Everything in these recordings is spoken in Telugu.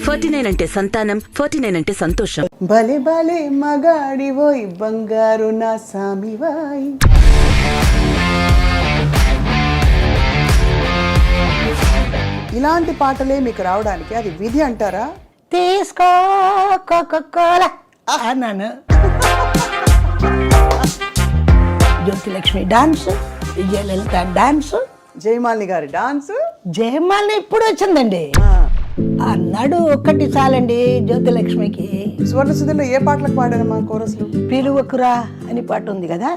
49 అంటే సంతానం, 49 అంటే సంతోషం. భలే భలే మగాడివోయ్ బంగారు నా సామివాయ్. ఇలాంటి పాటలే మీకు రావడానికి అది విధి అంటారా? తీసుకో కోకోకోలా అన్నాను. జ్యోతిలక్ష్మి డాన్స్, విజయలలిత డాన్స్, జయమాలిని గారి డాన్స్. జయమాలిని ఇప్పుడు వచ్చిందండి. అన్నాడు ఒక్కటి చాలండి జ్యోతిలక్ష్మికి. సువర్ణ సుధలో ఏ పాటలకు పాడారమ్మా కోరస్లు? పిలువకురా అని పాట ఉంది కదా,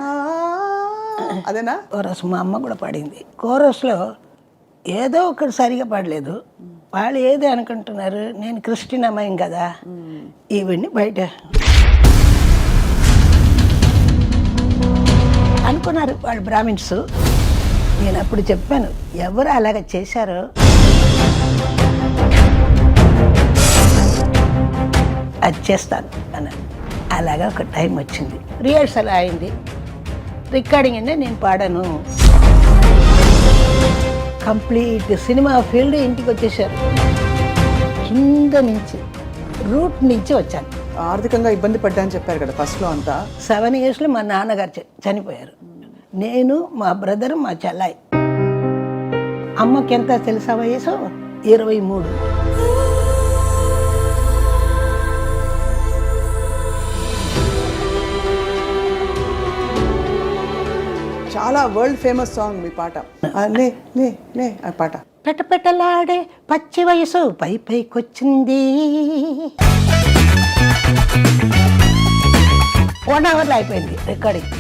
అదేనా? కోరస్ మా అమ్మ కూడా పాడింది. కోరస్లో ఏదో ఒకటి సరిగా పాడలేదు. వాళ్ళు ఏదో అనుకుంటున్నారు, నేను క్రిస్టియన్ అమ్మాయిం కదా, ఇవన్నీ బయట అనుకున్నారు వాళ్ళు బ్రాహ్మిన్స్. నేను అప్పుడు చెప్పాను, ఎవరు అలాగ చేశారో అది చేస్తాను అన్నాను. అలాగా ఒక టైం వచ్చింది, రిహర్సల్ అయింది, రికార్డింగ్ అంటే నేను పాడాను. కంప్లీట్ సినిమా ఫీల్డ్ ఇంటికి వచ్చేసారు. కింద నుంచి రూట్ నుంచి వచ్చాను. ఆర్థికంగా ఇబ్బంది పడ్డా అని చెప్పారు కదా ఫస్ట్లో అంతా. 7 yearsలో మా నాన్నగారు చనిపోయారు. నేను, మా బ్రదర్, మా చెల్లాయి. అమ్మకి ఎంత తెలుసా వయసు? 23. చాలా వరల్డ్ ఫేమస్ సాంగ్ మీ పాట. లే లే లే ఆ పాట. పెట్టలాడే పచ్చి వయసు పై పైకొచ్చింది. 1 hourలో అయిపోయింది రికార్డింగ్.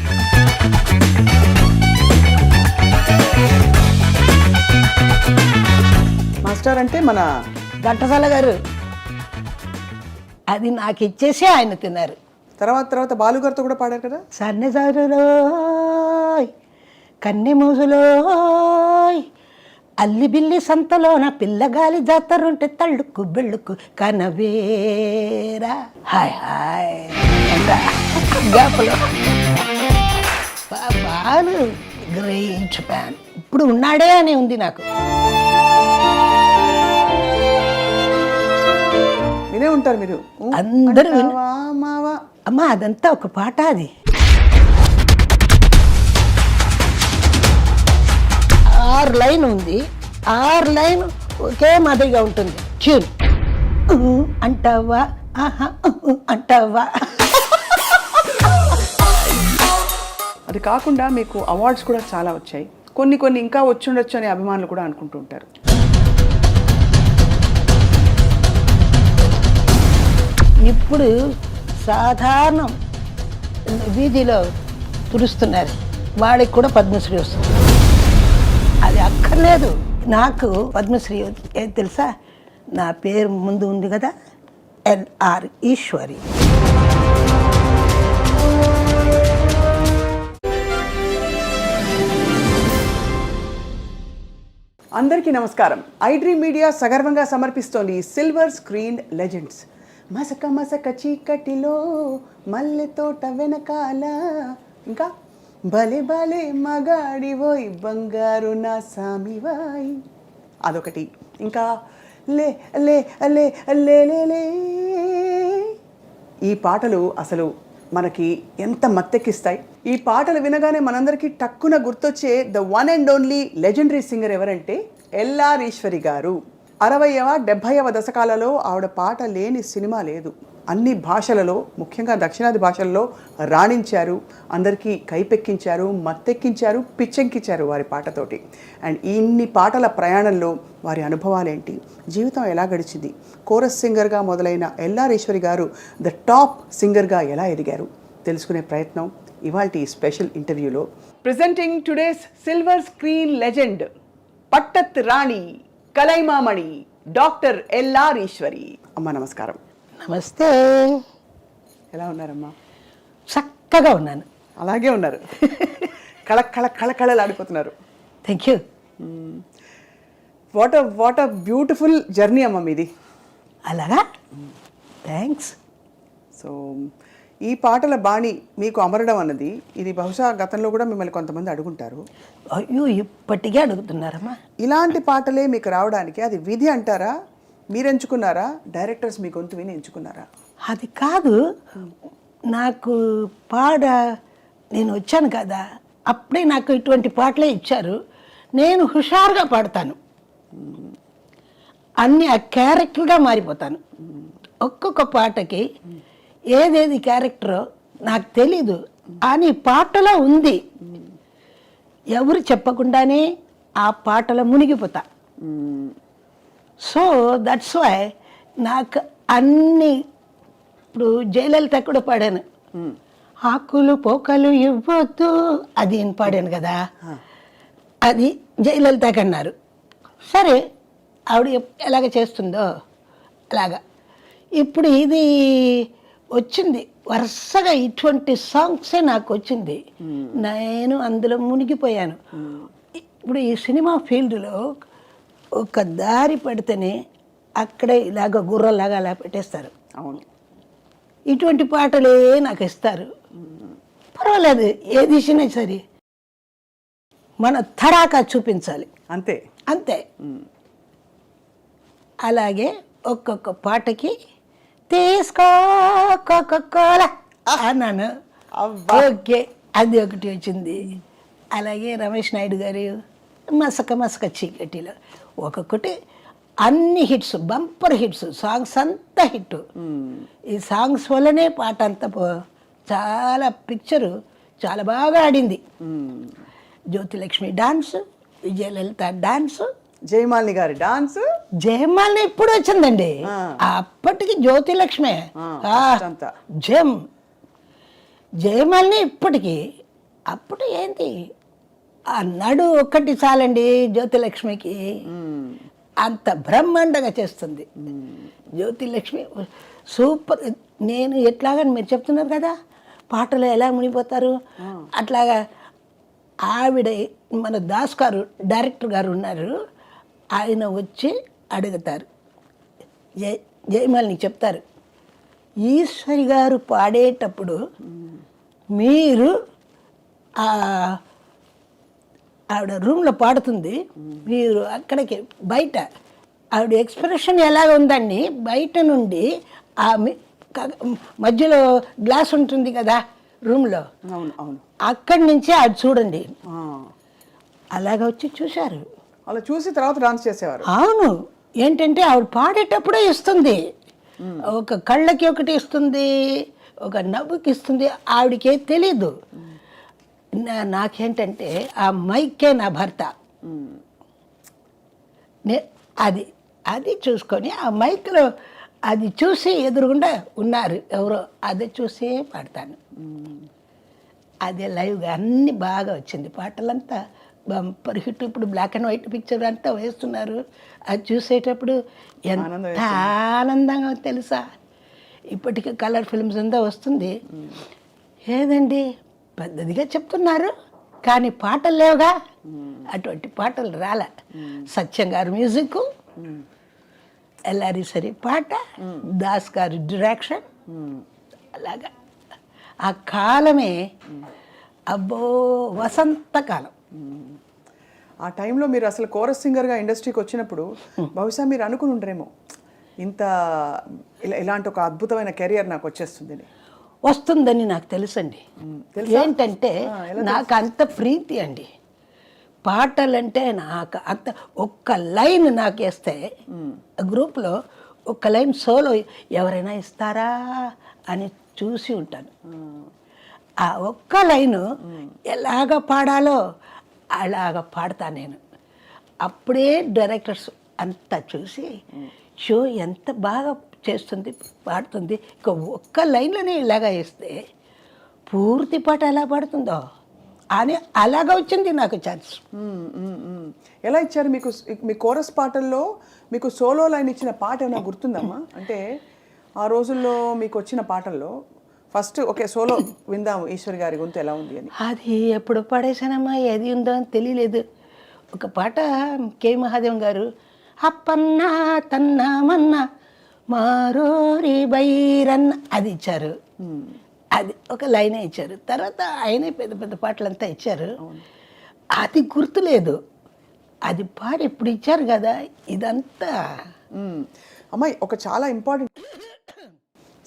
మాస్టర్ అంటే మన ఘంటసాల గారు. అది నాకు ఇచ్చేసి ఆయన తిన్నారు. తర్వాత బాలుగారితో కూడా పాడారు కదా. సన్నెజారులోయ్ కన్నె మూసులోయ్ అల్లి బిల్లి సంతలోన పిల్లగాలి జాతరుంటే తళ్ళుకు బెళ్ళుకు కనవేరా. Hi hi Balu great fan. ఇప్పుడు ఉన్నాడే అని ఉంది నాకు. వినే ఉంటారు మీరు అందరూ మావా. అమ్మా అదంతా ఒక పాట. అది 6 లైన్ ఉంది. 6 లైన్ ఒకే మాదిరిగా ఉంటుంది ట్యూన్. అంటావా ఆహా అంటావా. అది కాకుండా మీకు అవార్డ్స్ కూడా చాలా వచ్చాయి. కొన్ని ఇంకా వచ్చుండొచ్చు అని అభిమానులు కూడా అనుకుంటూ ఉంటారు. ఇప్పుడు సాధారణం వీధిలో తుడుస్తున్నారు, వాడికి కూడా పద్మశ్రీ వస్తుంది. అది అక్కర్లేదు నాకు. పద్మశ్రీ ఏది తెలుసా? నా పేరు ముందు ఉంది కదా, ఎల్ఆర్ ఈశ్వరి. అందరికీ నమస్కారం. ఐడ్రీమ్ మీడియా సగర్వంగా సమర్పిస్తోంది సిల్వర్ స్క్రీన్ లెజెండ్స్. మసక మసక చీకటిలో మల్లె తోట వెనకాల, ఇంకా భలే భలే మగాడివోయ్ బంగారు నా సామివాయ్, అదొకటి. ఇంకా లే లే లే లే లే లే. ఈ పాటలు అసలు మనకి ఎంత మత్తెక్కిస్తాయి. ఈ పాటలు వినగానే మనందరికీ టక్కున గుర్తొచ్చే the one and only legendary singer ఎవరంటే ఎల్ఆర్ ఈశ్వరి గారు. 60వ 70వ దశకాలలో ఆవిడ పాట లేని సినిమా లేదు. అన్ని భాషలలో, ముఖ్యంగా దక్షిణాది భాషల్లో రాణించారు. అందరికీ కైపెక్కించారు, మత్తెక్కించారు, పిచ్చెక్కించారు వారి పాటతోటి. అండ్ ఇన్ని పాటల ప్రయాణంలో వారి అనుభవాలేంటి, జీవితం ఎలా గడిచింది, కోరస్ సింగర్గా మొదలైన ఎల్ఆర్ ఈశ్వరి గారు ద టాప్ సింగర్గా ఎలా ఎదిగారు తెలుసుకునే ప్రయత్నం ఇవాల్టి స్పెషల్ ఇంటర్వ్యూలో. Presenting today's silver screen legend, పట్టత్ రాణి, కలైమామణి, డాక్టర్ ఎల్ఆర్ ఈశ్వరి. అమ్మ నమస్కారం. నమస్తే. ఎలా ఉన్నారమ్మా? చక్కగా ఉన్నాను. అలాగే ఉన్నారు. కళకళలాడిపోతున్నారు. Thank you. What a beautiful journey అమ్మ మీది. అలాగా, థ్యాంక్స్. సో ఈ పాటల బాణి మీకు అమరడం అన్నది, ఇది బహుశా గతంలో కూడా మిమ్మల్ని కొంతమంది అడుగుంటారు. అయ్యో, ఇప్పటికే అడుగుతున్నారమ్మా. ఇలాంటి పాటలే మీకు రావడానికి అది విధి అంటారా, మీరు ఎంచుకున్నారా, డైరెక్టర్స్ మీ గొంతు విని ఎంచుకున్నారా? అది కాదు, నాకు నేను వచ్చాను కదా, అప్పుడే నాకు ఇటువంటి పాటలే ఇచ్చారు. నేను హుషారుగా పాడతాను, అన్ని ఆ క్యారెక్టర్గా మారిపోతాను. ఒక్కొక్క పాటకి ఏదేది క్యారెక్టరో నాకు తెలీదు, అని పాటలో ఉంది. ఎవరు చెప్పకుండానే ఆ పాటలో మునిగిపోతా. సో దట్స్ వై నాకు అన్ని, ఇప్పుడు జయలలిత కూడా పాడాను, ఆకులు పోకలు ఇవ్వద్దు, అది నేను పాడాను కదా, అది జయలలితకి అన్నారు. సరే, ఆవిడ ఎలాగ చేస్తుందో అలాగా. ఇప్పుడు ఇది వచ్చింది వరుసగా, ఇటువంటి సాంగ్సే నాకు వచ్చింది, నేను అందులో మునిగిపోయాను. ఇప్పుడు ఈ సినిమా ఫీల్డ్లో ఒక దారి పడితేనే అక్కడే ఇలాగ గుర్రలాగా అలా పెట్టేస్తారు. అవును, ఇటువంటి పాటలే నాకు ఇస్తారు. పర్వాలేదు, ఏ దిశనే సరే మన తడాకా చూపించాలి, అంతే అంతే. అలాగే ఒక్కొక్క పాటకి తీసుకో కోలా అన్నాను. ఓకే, అది ఒకటి వచ్చింది. అలాగే రమేష్ నాయుడు గారు మసక మసక చీకటిలో ఒక్కొక్కటి అన్ని హిట్స్, బంపర్ హిట్స్, సాంగ్స్ అంతా హిట్. ఈ సాంగ్స్ వల్లనే పాట అంతా చాలా పిక్చరు చాలా బాగా ఆడింది. జ్యోతిలక్ష్మి డాన్స్, విజయలలిత డాన్స్, జయమాలిని గారి డాన్స్. జయమాలిని ఇప్పుడు వచ్చిందండి, అప్పటికి జ్యోతిలక్ష్మి జయమాలిని ఇప్పటికి. అప్పుడు ఏంటి, ఆ నడు ఒక్కటి చాలండి జ్యోతిలక్ష్మికి, అంత బ్రహ్మాండంగా చేస్తుంది జ్యోతిలక్ష్మి. సూపర్. నేను ఎట్లాగని మీరు చెప్తున్నారు కదా, పాటలు ఎలా మునిగిపోతారు, అట్లాగా ఆవిడ మన దాస్ గారు డైరెక్టర్ గారు ఉన్నారు, ఆయన వచ్చి అడుగుతారు, జయమాలిని చెప్తారు, ఈశ్వరి గారు పాడేటప్పుడు మీరు ఆవిడ రూమ్లో పాడుతుంది, మీరు అక్కడికి బయట ఆవిడ ఎక్స్ప్రెషన్ ఎలాగ ఉందండి, బయట నుండి ఆ మధ్యలో గ్లాస్ ఉంటుంది కదా రూమ్లో, అక్కడి నుంచి అది చూడండి, అలాగ వచ్చి చూశారు. అలా చూసి తర్వాత డాన్స్ చేసేవారు. అవును, ఏంటంటే ఆవిడ పాడేటప్పుడే ఇస్తుంది, ఒక కళ్ళకి ఒకటి ఇస్తుంది, ఒక నవ్వుకి ఇస్తుంది, ఆవిడకే తెలీదు. నాకేంటంటే ఆ మైకే నా భర్త, అది అది చూసుకొని ఆ మైక్లో అది చూసి ఎదురుగుండా ఉన్నారు ఎవరో, అది చూసి పాడతాను. అదే లైవ్గా అన్నీ బాగా వచ్చింది, పాటలంతా బంపర్ హిట్. ఇప్పుడు బ్లాక్ అండ్ వైట్ పిక్చర్ అంతా వేస్తున్నారు, అది చూసేటప్పుడు ఎంత ఆనందంగా తెలుసా. ఇప్పటికీ కలర్ ఫిల్మ్స్ అంతా వస్తుంది, ఏదండి పెద్దదిగా చెప్తున్నారు కానీ పాటలు లేవుగా, అటువంటి పాటలు రాలే. సత్యం గారు మ్యూజిక్, ఎల్ఆరి సరి పాట, దాస్ గారి డైరెక్షన్, అలాగా ఆ కాలమే అబ్బో వసంతకాలం. ఆ టైంలో మీరు అసలు కోరస్ సింగర్గా ఇండస్ట్రీకి వచ్చినప్పుడు బహుశా మీరు అనుకుని ఉండరేమో, ఇంత ఇలాంటి ఒక అద్భుతమైన కెరియర్ నాకు వస్తుందని నాకు తెలుసండి. ఏంటంటే నాకు అంత ప్రీతి అండి పాటలంటే, నాకు అంత ఒక్క లైన్ నాకు వేస్తే గ్రూప్లో ఒక్క లైన్ సోలో ఎవరైనా ఇస్తారా అని చూసి ఉంటాను. ఆ ఒక్క లైను ఎలాగ పాడాలో అలాగ పాడతా నేను. అప్పుడే డైరెక్టర్స్ అంతా చూసి షో ఎంత బాగా చేస్తుంది, పాడుతుంది, ఇక ఒక్క లైన్లోనే ఇలాగా వేస్తే పూర్తి పాట ఎలా పాడుతుందో అని అలాగా వచ్చింది నాకు ఛాన్స్. ఎలా ఇచ్చారు మీకు? మీ కోరస్ పాటల్లో మీకు సోలో లైన్ ఇచ్చిన పాట ఏమైనా గుర్తుందమ్మా? అంటే ఆ రోజుల్లో మీకు వచ్చిన పాటల్లో ఫస్ట్ ఓకే సోలో విందాము ఈశ్వరి గారి గొంతు ఎలా ఉంది అని. అది ఎప్పుడు పాడేశానమ్మా, ఏది ఉందో అని తెలియలేదు. ఒక పాట కే మహాదేవం గారు, అప్పన్నా తన్నా మన్నా మారోరి బైరన్న, అది ఇచ్చారు. అది ఒక లైనే ఇచ్చారు. తర్వాత ఆయనే పెద్ద పెద్ద పాటలంతా ఇచ్చారు, అది గుర్తులేదు. అది పాడి ఇప్పుడు ఇచ్చారు కదా, ఇదంతా అమ్మాయి ఒక చాలా ఇంపార్టెంట్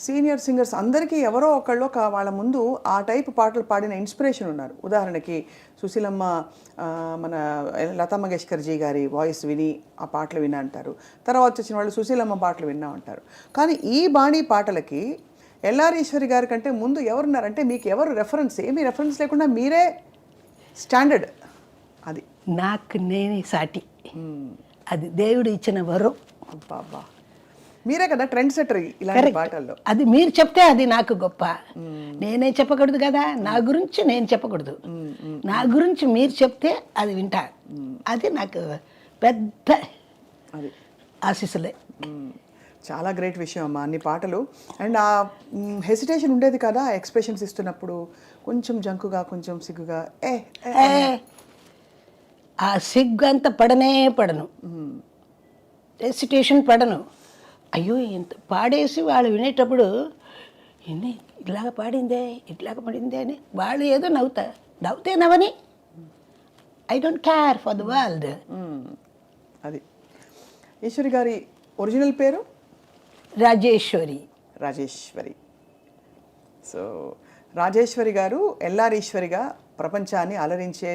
సీనియర్ సింగర్స్ అందరికీ ఎవరో ఒకళ్ళు వాళ్ళ ముందు ఆ టైప్ పాటలు పాడిన ఇన్స్పిరేషన్ ఉన్నారు. ఉదాహరణకి సుశీలమ్మ, మన లతా మంగేష్కర్ జీ గారి వాయిస్ విని ఆ పాటలు విన్నా అంటారు. తర్వాత వచ్చిన వాళ్ళు సుశీలమ్మ పాటలు విన్నా అంటారు. కానీ ఈ బాణీ పాటలకి ఎల్ఆర్ ఈశ్వరి గారి కంటే ముందు ఎవరున్నారంటే మీకు ఎవరు రెఫరెన్స్? ఏమీ రెఫరెన్స్ లేకుండా మీరే స్టాండర్డ్. అది నాకు నేనే సాటి, అది దేవుడు ఇచ్చిన వరం. అబ్బా, మీరే కదా ట్రెండ్ సెటర్ ఇలాంటి పాటల్లో. అది మీరు చెప్తే అది నాకు గొప్ప. నేనే చెప్పకూడదు కదా, నా గురించి నేను చెప్పకూడదు. నా గురించి మీరు చెప్తే అది వింటా. అది నాకు పెద్ద అది ఆశీస్సులే. చాలా గ్రేట్ విషయం అమ్మా అన్ని పాటలు. అండ్ ఆ హెసిటేషన్ ఉండేది కదా ఎక్స్ప్రెషన్స్ ఇస్తున్నప్పుడు, కొంచెం జంకుగా, కొంచెం సిగ్గుగా. ఆ సిగ్గు అంతా పడను, హెసిటేషన్ పడను. అయ్యో ఇంత పాడేసి వాళ్ళు వినేటప్పుడు ఇన్ని ఇట్లాగ పాడిందే, ఇట్లాగ పడిందే అని వాళ్ళు ఏదో నవ్వుతే నవ్వని. I don't care for the world. అది ఈశ్వరి గారి ఒరిజినల్ పేరు రాజేశ్వరి. సో రాజేశ్వరి గారు ఎల్ఆర్ ఈశ్వరిగా ప్రపంచాన్ని అలరించే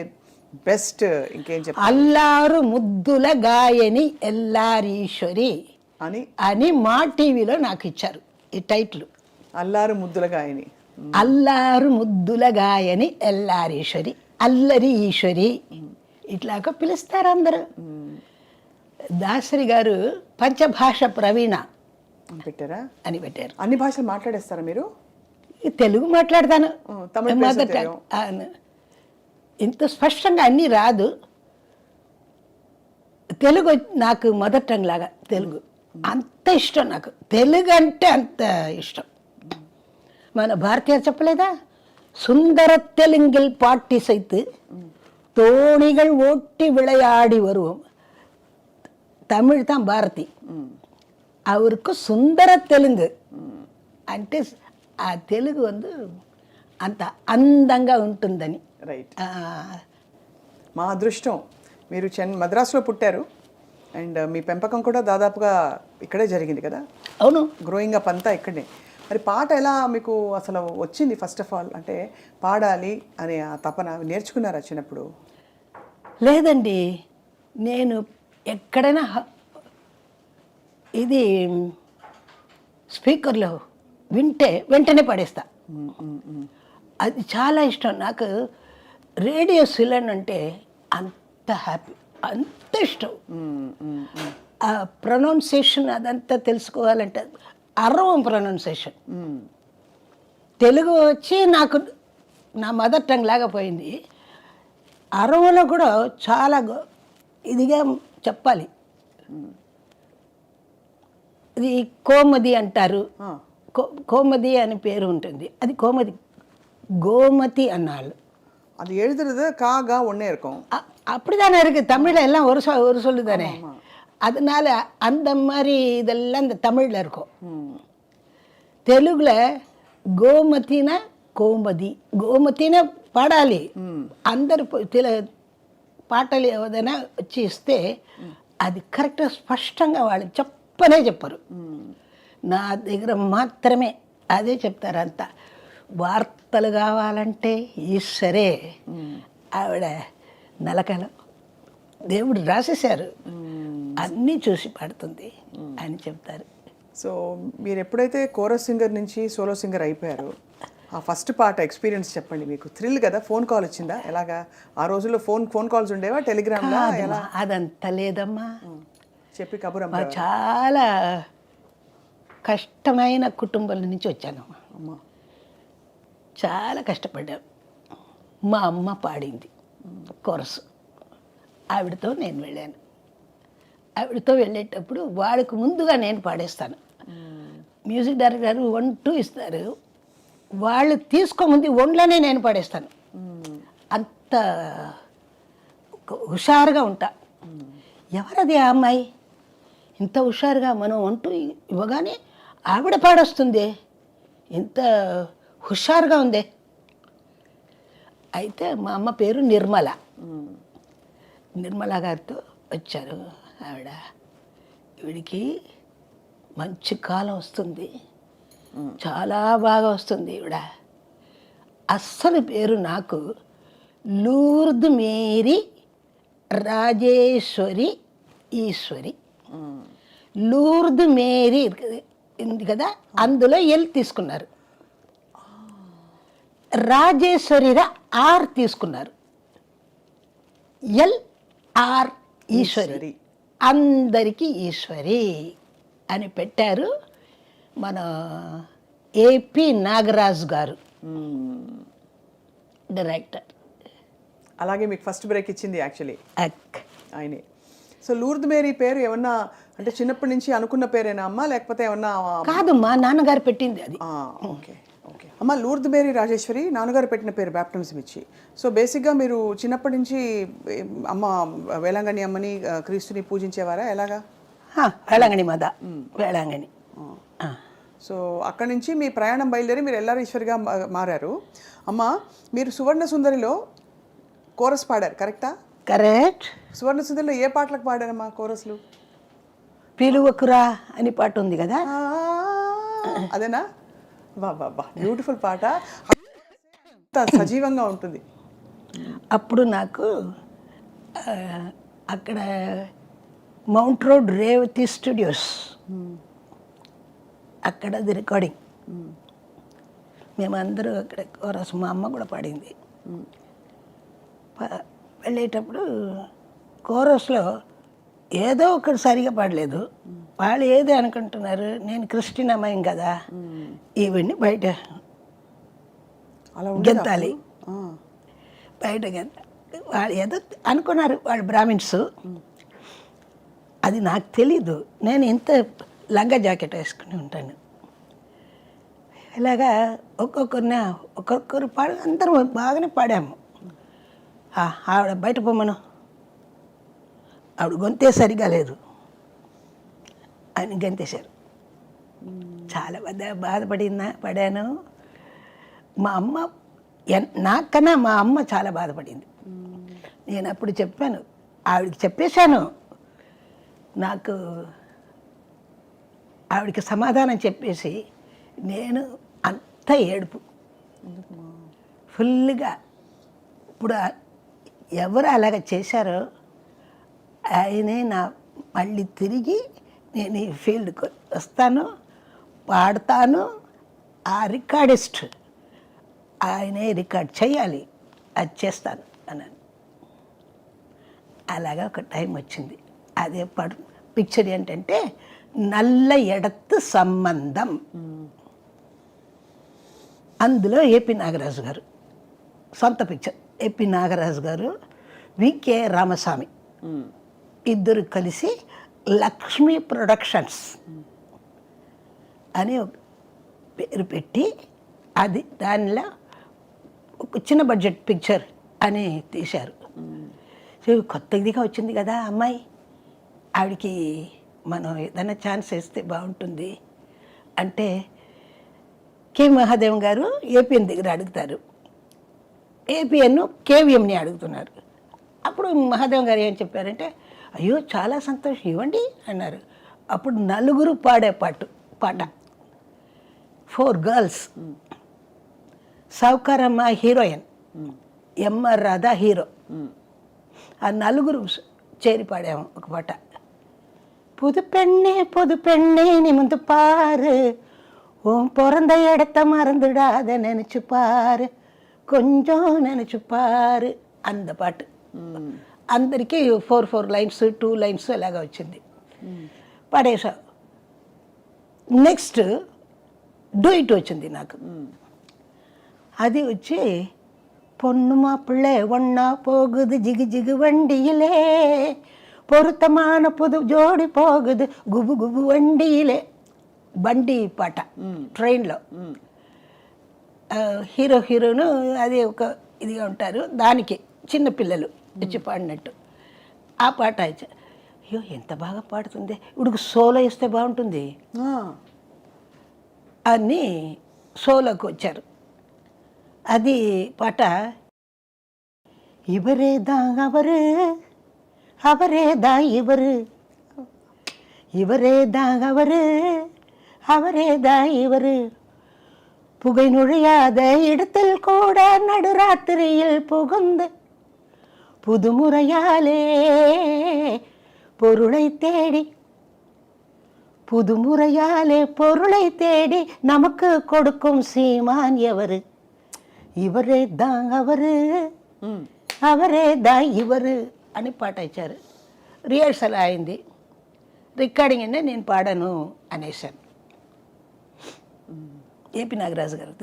బెస్ట్. ఇంకేం చెప్పాలి? అల్లారు ముద్దుల గాయని ఎల్లారీశ్వరి అని మా టీవీలో నాకు ఇచ్చారు ఈ టైటిల్. అల్లారు ముద్దుల గాయని, అల్లారు ముద్దుల గాయని ఎల్లారీశ్వరి, అల్లరి ఈశ్వరి ఇట్లాగా పిలుస్తారు అందరూ. దాసరి గారు పంచభాష ప్రవీణ పెట్టారా అని పెట్టారు. అన్ని భాషలు మాట్లాడేస్తారా మీరు? తెలుగు మాట్లాడతాను, తమిళ మొదట ఇంత స్పష్టంగా అన్నీ రాదు. తెలుగు నాకు మదర్ టంగ్ లాగా తెలుగు అంత ఇష్టం. నాకు తెలుగు అంటే అంత ఇష్టం. మన భారతీయ చెప్పలేదా, సుందర தெலுங்கில் பாட்டிசைத்து தோணிகள் ஓட்டி விளையாடி வருவோம். தமிழ் தான் பாரதி, அவருக்கு సుందర తెలుగు అంటే ఆ తెలుగు అంత అందంగా ఉంటుందని. రైట్. మా అదృష్టం మీరు మద్రాసులో పుట్టారు. అండ్ మీ పెంపకం కూడా దాదాపుగా ఇక్కడే జరిగింది కదా? అవును, గ్రోయింగ్ అప్ అంతా ఇక్కడే. మరి పాట ఎలా మీకు అసలు వచ్చింది? ఫస్ట్ ఆఫ్ ఆల్ అంటే పాడాలి అనే ఆ తపన నేర్చుకున్నారా చిన్నప్పుడు? లేదండి, నేను ఎక్కడైనా ఇది స్పీకర్లో వింటే వెంటనే పాడేస్తా. అది చాలా ఇష్టం నాకు. రేడియో సిలన్ అంటే అంత హ్యాపీ, అంత ఇష్టం. ఆ ప్రొనౌన్సియేషన్ అదంతా తెలుసుకోవాలంటే అరవం ప్రొనౌన్సియేషన్. తెలుగు వచ్చి నాకు నా మదర్ టంగ్ లాగా పోయింది. అరవలో కూడా చాలా ఇదిగా చెప్పాలి. ఇది కోమది అంటారు, కోమది అని పేరు ఉంటుంది. అది కోమది, கோமதி அன்னாள். அது எழுதுறது காகா ஒன்னே இருக்கும். அப்படிதானே இருக்கு. தமிழில் எல்லாம் ஒரு சொல்லு தானே, அதனால அந்த மாதிரி இதெல்லாம் இந்த தமிழில் இருக்கும். తెలుగులో గోమతినా కోమది, గోమతినా పాడాలి. అందరు పాటలు ఏదైనా వచ్చి ఇస్తే అది కరెక్ట్గా స్పష్టంగా వాళ్ళు చెప్పరు. నా దగ్గర మాత్రమే అదే చెప్తారు అంతా. వార్తలు కావాలంటే ఈశ్వరే, ఆవిడ నలకలు దేవుడు రాసేశారు, అన్నీ చూసి పాడుతుంది అని చెప్తారు. సో మీరు ఎప్పుడైతే కోరస్ సింగర్ నుంచి సోలో సింగర్ అయిపోయారు, ఆ ఫస్ట్ పాట ఎక్స్పీరియన్స్ చెప్పండి. మీకు థ్రిల్ కదా, ఫోన్ కాల్ వచ్చిందా? ఎలాగా ఆ రోజుల్లో ఫోన్ కాల్స్ ఉండేవా? టెలిగ్రామ్లా? అదంతా లేదమ్మా. చెప్పి కబురమ్మ. చాలా కష్టమైన కుటుంబాల నుంచి వచ్చాను అమ్మ. చాలా కష్టపడ్డాను. మా అమ్మ పాడింది కోరస్, ఆవిడతో నేను వెళ్ళాను. ఆవిడతో వెళ్ళేటప్పుడు వాళ్ళకు ముందుగా నేను పాడేస్తాను. మ్యూజిక్ డైరెక్టర్ గారు 1, 2 ఇస్తారు, వాళ్ళు తీసుకోముందు 1లోనే నేను పాడేస్తాను. అంత హుషారుగా ఉంటా. ఎవరది ఆ అమ్మాయి ఇంత హుషారుగా? మనం 1, 2 ఇవ్వగానే ఆవిడ పాడొస్తుంది, ఇంత హుషారుగా ఉంది. అయితే మా అమ్మ పేరు నిర్మల గారితో వచ్చారు. ఆవిడ వీడికి మంచి కాలం వస్తుంది, చాలా బాగా వస్తుంది ఈవిడ. అస్సలు పేరు నాకు లూర్ద్ మేరీ రాజేశ్వరి ఈశ్వరి. లూర్ద్ మేరీ ఉంది కదా, అందులో ఎల్ తీసుకున్నారు. రాజేశ్వరిగా ఆర్ తీసుకున్నారు. ఎల్ఆర్ ఈశ్వరి, అందరికీ ఈశ్వరి అని పెట్టారు. మన ఏపీ నాగరాజు గారు డైరెక్టర్. అలాగే మీకు ఫస్ట్ బ్రేక్ ఇచ్చింది యాక్చువల్లీ ఆయనే. సో లూర్ద్ మేరీ పేరు ఏమన్నా అంటే చిన్నప్పటి నుంచి అనుకున్న పేరేనా అమ్మా, లేకపోతే ఏమన్నా? కాదు, మా నాన్నగారు పెట్టింది అది. ఓకే ఓకే అమ్మ, లూర్ద్ మేరీ రాజేశ్వరి నాన్నగారు పెట్టిన పేరు బ్యాప్టిజం ఇచ్చి. సో బేసిక్గా మీరు చిన్నప్పటి నుంచి అమ్మ వేళాంగణి అమ్మని క్రీస్తుని పూజించేవారా ఎలాగా? వేళాంగణి మాత, వేళాంగణి. సో అక్కడి నుంచి మీ ప్రయాణం బయలుదేరి మీరు ఎల్లారీశ్వరిగా మారారు. అమ్మ మీరు సువర్ణ సుందరిలో కోరస్ పాడారు, కరెక్టా? కరెక్ట్. సువర్ణ సుందరిలో ఏ పాటలకు పాడారమ్మా కోరస్లు? పిలువకురా అని పాట ఉంది కదా, అదేనా? బా బా బా, బ్యూటిఫుల్ పాట, సజీవంగా ఉంటుంది. అప్పుడు నాకు అక్కడ మౌంట్ రోడ్ రేవతి స్టూడియోస్, అక్కడ అది రికార్డింగ్. మేమందరూ అక్కడ కోరస్, మా అమ్మ కూడా పాడింది. వెళ్ళేటప్పుడు కోరస్లో ఏదో ఒకటి సరిగా పాడలేదు. వాళ్ళు ఏదో అనుకుంటున్నారు, నేను క్రిస్టియన్ అమ్మాయిం కదా, ఇవన్నీ బయట గెంతాలి, బయట గెంత వాళ్ళు ఏదో అనుకున్నారు, వాళ్ళు బ్రాహ్మిన్స్. అది నాకు తెలీదు. నేను ఇంత లంగా జాకెట్ వేసుకుని ఉంటాను. ఇలాగా ఒక్కొక్కరు పాడు, అందరూ బాగానే పాడాము. ఆవిడ బయట పొమ్మను, ఆవిడ గొంతే సరిగా లేదు అని గంతేశారు. చాలా పడాను. మా అమ్మ నాకన్నా మా అమ్మ చాలా బాధపడింది. నేను అప్పుడు చెప్పాను, ఆవిడకి చెప్పేశాను. నాకు ఆవిడకి సమాధానం చెప్పేసి నేను అంత ఏడుపు ఫుల్గా. ఇప్పుడు ఎవరు అలాగ చేశారో ఆయనే మళ్ళీ తిరిగి నేను ఈ ఫీల్డ్కి వస్తాను, పాడతాను, ఆ రికార్డిస్ట్ ఆయనే రికార్డ్ చేయాలి, అది చేస్తాను అన్నాను. అలాగా ఒక టైం వచ్చింది. అదే పిక్చర్ ఏంటంటే నల్ల ఎడత్తు సంబంధం. అందులో ఏపీ నాగరాజు గారు సొంత పిక్చర్. ఏపీ నాగరాజు గారు, వికే రామస్వామి ఇద్దరు కలిసి లక్ష్మీ ప్రొడక్షన్స్ అని ఒక పేరు పెట్టి, అది దానిలో ఒక చిన్న బడ్జెట్ పిక్చర్ అని తీశారు. సో కొత్తదిగా వచ్చింది కదా అమ్మాయి, ఆవిడకి మనం ఏదైనా ఛాన్స్ ఇస్తే బాగుంటుంది అంటే కె మహాదేవ్ గారు ఏపీఎన్ దగ్గర అడుగుతారు, ఏపీఎన్ కేవీఎంని అడుగుతున్నారు. అప్పుడు మహాదేవ్ గారు ఏం చెప్పారంటే, అయ్యో చాలా సంతోషం, ఇవ్వండి అన్నారు. అప్పుడు నలుగురు పాడే పాట 4 గర్ల్స్, సౌకరమ్మ హీరోయిన్, ఎంఆర్ రాధా హీరో, ఆ నలుగురు చేరి పాడాము ఒక పాట. புது பெண்ணே நீ வந்து பாரு, உன் பிறந்த இடத்த மறந்துடாத நினைச்சு பாரு, కొంచెం நினைச்சு పారు, అంద పాటు. అందరికీ 4 లైన్స్ 2 లైన్స్ అలాగా వచ్చింది, పడేసా. నెక్స్ట్ డూయిట్ వచ్చింది నాకు. అది వచ్చి பொண்ணு மாப்பிள்ளை ஒன்னா போகுது ஜிகு ஜிகு வண்டியிலே, பொருத்தமான புது ஜోడి పోగుదు గుబు గుబు వండిలే. బండి పాట ట్రైన్లో, హీరో హీరోను అది ఒక ఇదిగా ఉంటారు, దానికి చిన్నపిల్లలు వచ్చి పాడినట్టు ఆ పాట. అయ్యో ఎంత బాగా పాడుతుంది, ఇప్పుడు సోలో ఇస్తే బాగుంటుంది అని సోలోకి వచ్చారు. అది పాట. இவரே தான் அவரு, அவரே தான் இவரு, இவரேதான் அவரு அவரேதான் இவரு புகை நுழையாத இடத்தில் கூட நடுராத்திரியில் புகுந்து புதுமுறையாலே பொருளை தேடி புதுமுறையாலே பொருளை தேடி நமக்கு கொடுக்கும் சீமான் எவரு ఇవరే దా అవరు అవరే దా ఇవరు అని పాట ఇచ్చారు. రిహర్సల్ అయింది, రికార్డింగ్ అంటే నేను పాడను అనేసాను. ఏపీ నాగరాజు గారు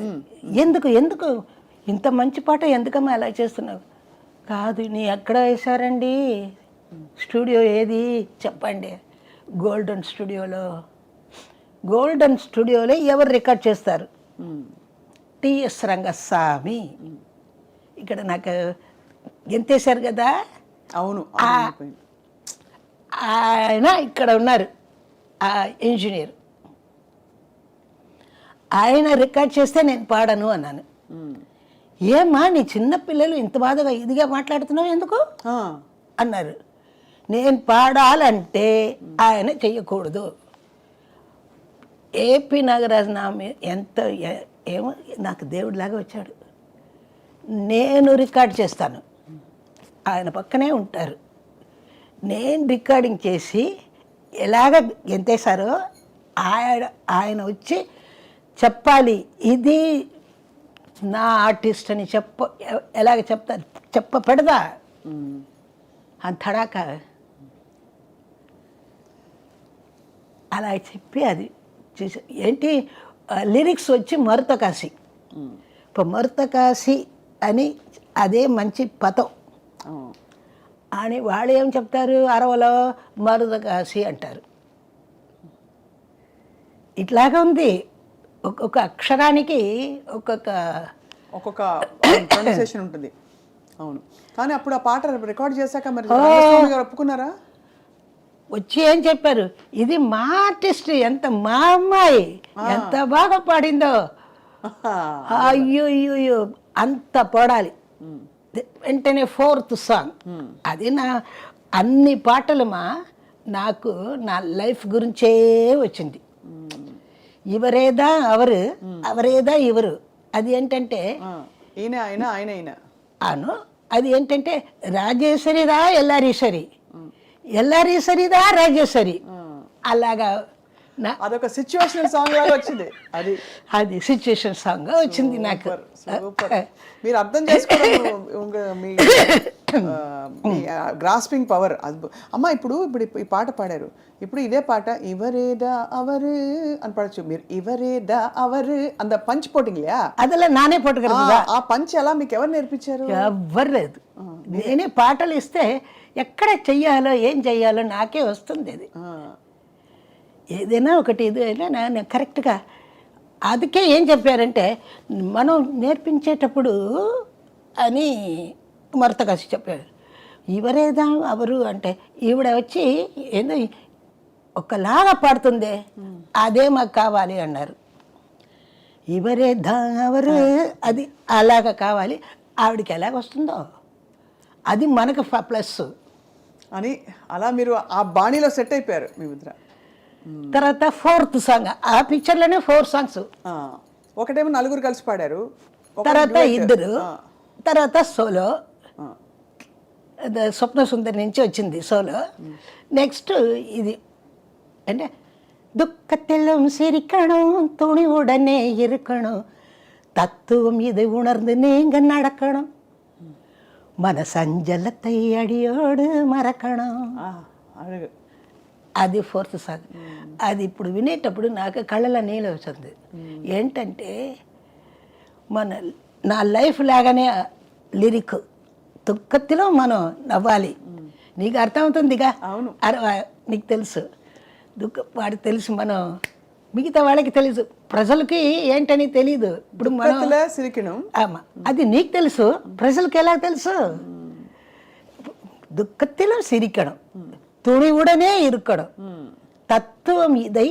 ఎందుకు ఎందుకు ఇంత మంచి పాట ఎందుకమ్మా అలా చేస్తున్నావు? కాదు, నీ ఎక్కడ వేశారండి స్టూడియో ఏది చెప్పండి. గోల్డెన్ స్టూడియోలో. గోల్డెన్ స్టూడియోలో ఎవరు రికార్డ్ చేస్తారు? టిఎస్ రంగస్వామి. ఇక్కడ నాకు ఎంతేశారు కదా. అవును, ఆయన ఇక్కడ ఉన్నారు, ఆ ఇంజనీర్. ఆయన రికార్డ్ చేస్తే నేను పాడను అన్నాను. ఏమ్మా నీ చిన్నపిల్లలు ఇంత బాధగా ఇదిగా మాట్లాడుతున్నావు ఎందుకు అన్నారు. నేను పాడాలంటే ఆయన చెయ్యకూడదు. ఏపీ నాగరాజు నా ఎంత ఏమో నాకు దేవుడిలాగా వచ్చాడు. నేను రికార్డ్ చేస్తాను, ఆయన పక్కనే ఉంటారు. నేను రికార్డింగ్ చేసి ఎలాగ ఎంతేసారో ఆయన వచ్చి చెప్పాలి, ఇది నా ఆర్టిస్ట్ అని ఎలాగ చెప్తారు, పెడదా అంతడాక అలా చెప్పి అది చూసి ఏంటి లిరిక్స్ వచ్చి మరుతకాశి. ఇప్పుడు మరుతకాశి అని అదే మంచి పదం అని వాళ్ళు ఏం చెప్తారు, అరవలో మరుతకాశి అంటారు. ఇట్లాగా ఉంది, ఒక్కొక్క అక్షరానికి ఒక్కొక్క ప్రొనౌన్సియేషన్ ఉంటుంది. అవును, కానీ అప్పుడు ఆ పాట రికార్డ్ చేశాక మరి రంగస్వామి గారు ఒప్పుకున్నారా? వచ్చి ఏం చెప్పారు, ఇది మా ఆర్టిస్ట్, ఎంత మా అమ్మాయి ఎంత బాగా పాడిందో, అయ్యో అయ్యో అంత పాడాలి. వెంటనే 4th సాంగ్ అది నా అన్ని పాటలమా నాకు నా లైఫ్ గురించే వచ్చింది. ఇవరేదా అవరు అవరేదా ఇవరు, అది ఏంటంటే అను అది ఏంటంటే రాజేశ్వరిదా ఎల్లారీశ్వరి, ఎల్లారీశ్వరిదా రాజేశ్వరి, అలాగా అదొక సిచ్యువేషనల్ సాంగ్ లాగా వచ్చింది. అది సిచ్యువేషన్ సాంగ్ వచ్చింది నాకు. మీరు అర్థం చేసుకోవడం మీ గ్రాస్పింగ్ పవర్ అమ్మ. ఇప్పుడు ఈ పాట పాడారు, ఇప్పుడు ఇదే పాట ఇవరేదా అవరు అని పాడచ్చు మీరు. ఇవరేదా అవరు అంత పంచ్ పోటింగ్లే అదలా నానే పోటుగా. ఆ పంచ్ ఎలా మీకు ఎవరు నేర్పించారు? ఎవ్వరు లేదు, నేనే పాటలు ఇస్తే ఎక్కడ చెయ్యాలో ఏం చెయ్యాలో నాకే వస్తుంది. అది ఏదైనా ఒకటి ఏదైనా నేను కరెక్ట్గా. అందుకే ఏం చెప్పారంటే మనం నేర్పించేటప్పుడు అని మరతకాసి చెప్పారు. ఎవరేదా అవరు అంటే ఈవిడ వచ్చి ఏదో ఒకలాగా పాడుతుంది, అదే మాకు కావాలి అన్నారు. ఎవరేదా అవరు అది అలాగా కావాలి, ఆవిడకి ఎలాగ వస్తుందో అది మనకు ప్లస్ అని అలా మీరు ఆ బాణీలో సెట్ అయిపోయారు మీ ముద్ర. తర్వాత 4th సాంగ్, ఆ పిక్చర్లోనే 4 సాంగ్స్. ఒకటేమో నలుగురు కలిసి పాడారు, తర్వాత ఇద్దరు, తర్వాత సోలో స్వప్న సుందరి నుంచి వచ్చింది సోలో. నెక్స్ట్ ఇది అంటే துக்கத்திலும் சிரிக்கணும் துணிவுடனே இருக்கணும் தத்துவம் இது உணர்ந்து நீங்க நடக்கணும் మన సంజలத்தை అడియోడు మరకణం. అది 4th సాంగ్. అది ఇప్పుడు వినేటప్పుడు నాకు కళ్ళలో నీళ్ళు వచ్చింది. ఏంటంటే నా లైఫ్ లాగానే లిరిక్, దుఃఖతిలో మనం నవ్వాలి. నీకు అర్థమవుతుందిగా, నీకు తెలుసు వాడికి తెలుసు, మనం మిగతా వాళ్ళకి తెలుసు, ప్రజలకి ఏంటని తెలీదు. ఇప్పుడు అది నీకు తెలుసు, ప్రజలకి ఎలా తెలుసు? దుఃఖతిలో సిరికడం துணிவுடனே இருக்கணும் తత్వం ఇదై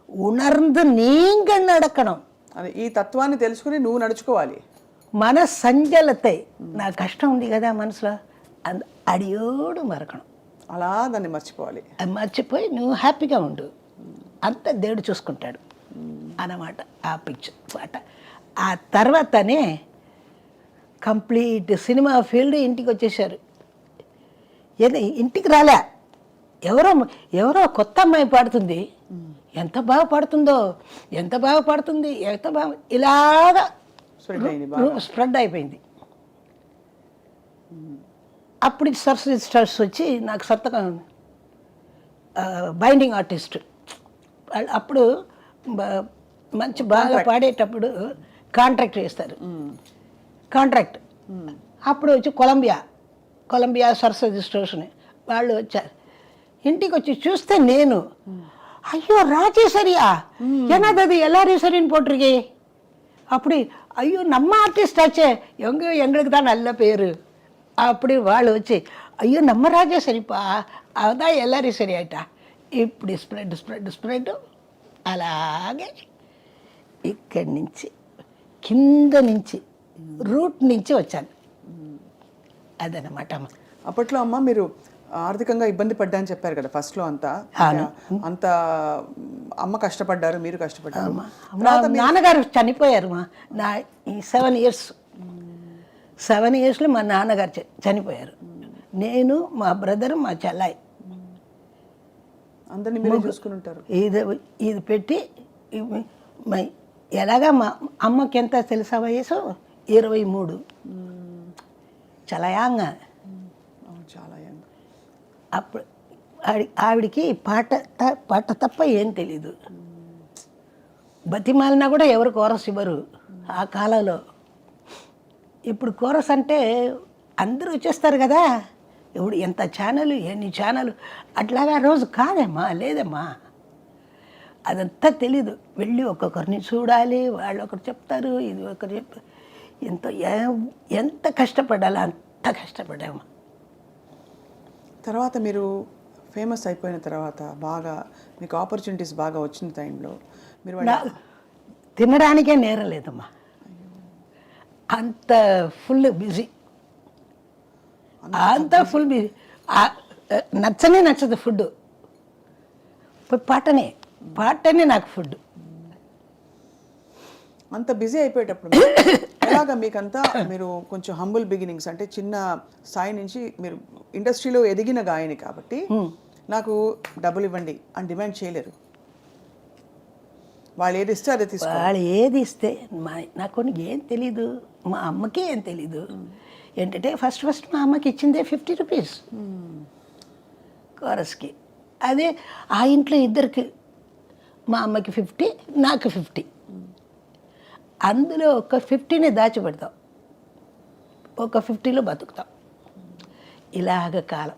ఉణర్ந்து నీంగ నడకడం. ఈ తత్వాన్ని తెలుసుకుని నువ్వు నడుచుకోవాలి. మన సంజలతై, నా కష్టం ఉంది కదా మనసులో, అడియోడు మరకడం. అలా దాన్ని మర్చిపోవాలి. అది మర్చిపోయి నువ్వు హ్యాపీగా ఉండు, అంతా దేవుడు చూసుకుంటాడు అన్నమాట ఆ పిక్చర్ పాట. ఆ తర్వాతనే కంప్లీట్ సినిమా ఫీల్డ్ ఇంటికి వచ్చేసారు. ఏదో ఇంటికి రాలే, ఎవరో ఎవరో కొత్త అమ్మాయి పాడుతుంది, ఎంత బాగా పాడుతుందో, ఎంత బాగా పాడుతుంది, ఎంత బాగా ఇలాగా స్ప్రెడ్ అయిపోయింది. అప్పుడు సరస్వతి స్టార్స్ వచ్చి నాకు సంతకం, బైండింగ్ ఆర్టిస్ట్ అప్పుడు మంచి బాగా పాడేటప్పుడు కాంట్రాక్ట్ చేస్తారు, కాంట్రాక్ట్. అప్పుడు వచ్చి కొలంబియా సరస్వతి స్టోర్స్ని వాళ్ళు వచ్చారు. ఇంటికి వచ్చి చూస్తే నేను, ஐயோ ராஜேஸ்வரியா என்னது அது எல்லாரையும் சரின்னு போட்டிருக்கே. அப்படி ஐயோ நம்ம ஆர்டிஸ்ட் ஆச்சே, எங்களுக்கு தான் நல்ல பேர். அப்படி వాళ్ళు వచ్చి అయ్యో నమ్మ రాజేశ్వరిపా అதான் எல்லாரையும் సరి ఆయిటా. ఇప్పుడు స్ప్రెడ్ అలాగే ఇక్కడి నుంచి కింద నుంచి రూట్ నుంచి వచ్చాను. అదనమాట. అప్పట్లో అమ్మ మీరు ఆర్థికంగా ఇబ్బంది పడ్డాని చెప్పారు కదా ఫస్ట్లో. అంత అమ్మ కష్టపడ్డారు, మీరు కష్టపడ్డారు. నాన్నగారు చనిపోయారు నా ఈ 7 ఇయర్స్లో మా నాన్నగారు చనిపోయారు. నేను, మా బ్రదర్, మా చెల్లాయి అందరినీ మీరు చూసుకుని ఉంటారు. ఇది పెట్టి ఎలాగా మా అమ్మకి ఎంత తెలుసా వయసు? 23. చాలా యాంగ్. అప్పుడు ఆవిడికి పాట తప్ప ఏం తెలీదు. బతిమాలినా కూడా ఎవరు కోరస్ ఇవ్వరు ఆ కాలంలో. ఇప్పుడు కోరస్ అంటే అందరూ వచ్చేస్తారు కదా, ఇప్పుడు ఎంత ఛానల్, ఎన్ని ఛానల్, అట్లాగా రోజు కాదమ్మా, లేదమ్మా, అదంతా తెలీదు. వెళ్ళి ఒక్కొక్కరిని చూడాలి, వాళ్ళు ఒకరు చెప్తారు, ఇది ఒకరు చెప్తారు. ఎంత కష్టపడాలి అంత కష్టపడామా. తర్వాత మీరు ఫేమస్ అయిపోయిన తర్వాత బాగా మీకు ఆపర్చునిటీస్ బాగా వచ్చిన టైంలో మీరు తినడానికే నేరం లేదమ్మా, అంత ఫుల్ బిజీ, అంత ఫుల్ బిజీ. నచ్చదు ఫుడ్, పాటనే నాకు ఫుడ్. అంత బిజీ అయిపోయేటప్పుడు ఎలాగా మీకంతా, మీరు కొంచెం హంబుల్ బిగినింగ్స్, అంటే చిన్న స్థాయి నుంచి మీరు ఇండస్ట్రీలో ఎదిగిన గాయని కాబట్టి నాకు డబ్బులు ఇవ్వండి అని డిమాండ్ చేయలేరు. వాళ్ళు ఏది ఇస్తే అదే తీసుకో. వాళ్ళు ఏది ఇస్తే నాకు ఏం తెలీదు, మా అమ్మకి ఏం తెలీదు. ఏంటంటే ఫస్ట్ మా అమ్మకి ఇచ్చిందే 50 రూపీస్ కోరస్కి. అదే ఆ ఇంట్లో ఇద్దరికి, మా అమ్మకి 50, నాకు 50. అందులో ఒక 50ని దాచిపెడతాం, ఒక 50లో బతుకుతాం. ఇలాగ కాలం,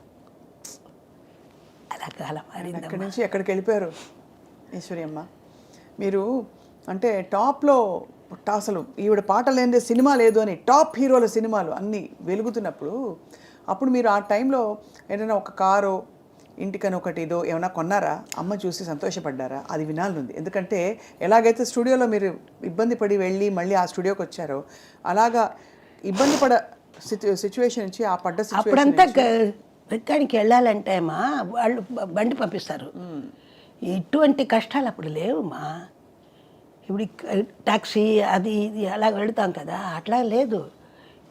అలా కాలం మారింది. అక్కడి నుంచి ఎక్కడికి వెళ్ళిపోయారు ఈశ్వరి అమ్మ మీరు? అంటే టాప్లో అసలు ఈవిడ పాట లేనిదే సినిమా లేదు అని టాప్ హీరోల సినిమాలు అన్నీ వెలుగుతున్నప్పుడు, అప్పుడు మీరు ఆ టైంలో ఏదైనా ఒక కారో ఇంటికని ఒకటి ఏదో ఏమైనా కొన్నారా? అమ్మ చూసి సంతోషపడ్డారా? అది వినాలనుంది. ఎందుకంటే ఎలాగైతే స్టూడియోలో మీరు ఇబ్బంది పడి వెళ్ళి మళ్ళీ ఆ స్టూడియోకి వచ్చారో, అలాగా ఇబ్బంది పడ సిచ్యువేషన్ నుంచి ఆ పడ్డ అప్పుడంతా ఎక్కడికి వెళ్ళాలంటే మా వాళ్ళు బండి పంపిస్తారు. ఇటువంటి కష్టాలు అప్పుడు లేవుమా. ఇప్పుడు ట్యాక్సీ అది ఇది అలా వెళతాం కదా, అట్లా లేదు.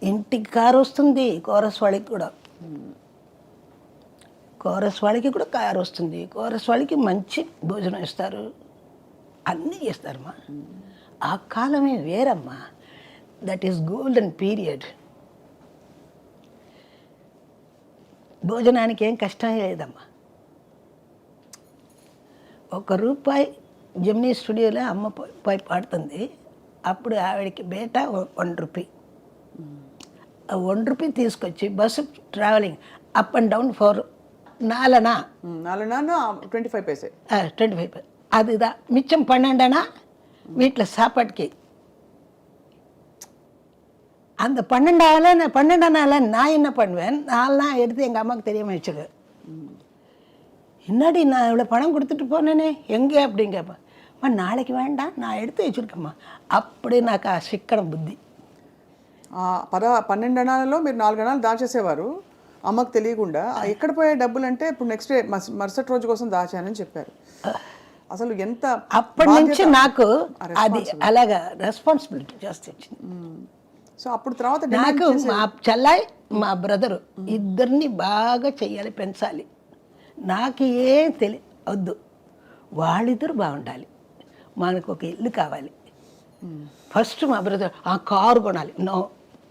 ఇంటికి కారు వస్తుంది, కోరస్ వాళ్ళకి కూడా కారు వస్తుంది, కోరస్ వాళ్ళకి మంచి భోజనం ఇస్తారు, అన్నీ చేస్తారమ్మా. ఆ కాలమే వేరమ్మా. That is golden period. భోజనానికి ఏం కష్టం లేదమ్మా. ₹1 జెమినీ స్టూడియోలో అమ్మ పోయి పాడుతుంది. అప్పుడు ఆవిడకి బేట ₹1. ఆ ₹1 తీసుకొచ్చి bus travelling up and down for 25 paise. 25 paise. அதுதான் மிச்சம் 12 வீட்டில் சாப்பாட்டுக்கு. அந்த 12 நான் என்ன பண்ணுவேன், 4 எடுத்து எங்கள் அம்மாவுக்கு தெரியாமல் வச்சுக்க. என்னடி நான் இவ்வளோ பணம் கொடுத்துட்டு போனேனே எங்கே அப்படின்னு கேட்பேன். நாளைக்கு வேண்டாம், நான் எடுத்து வச்சுருக்கேம்மா. அப்படி నాకు సిక్కడం బుద్ధి. 12 అణాలలో మీరు 4 అణాలు దాచేసేవారు. అమ్మకు తెలియకుండా ఎక్కడ పోయే డబ్బులు అంటే ఇప్పుడు నెక్స్ట్ డే మరుసటి రోజు కోసం దాచానని చెప్పారు. అసలు ఎంత అప్పటి నుంచి నాకు అది అలాగా రెస్పాన్సిబిలిటీ చేస్తే వచ్చింది. సో అప్పుడు తర్వాత నాకు మా చెల్లాయి మా బ్రదరు ఇద్దరిని బాగా చెయ్యాలి, పెంచాలి. నాకు ఏం వద్దు, వాళ్ళిద్దరు బాగుండాలి, మనకు ఒక ఇల్లు కావాలి. ఫస్ట్ మా బ్రదర్ ఆ కారు కొనాలి, నో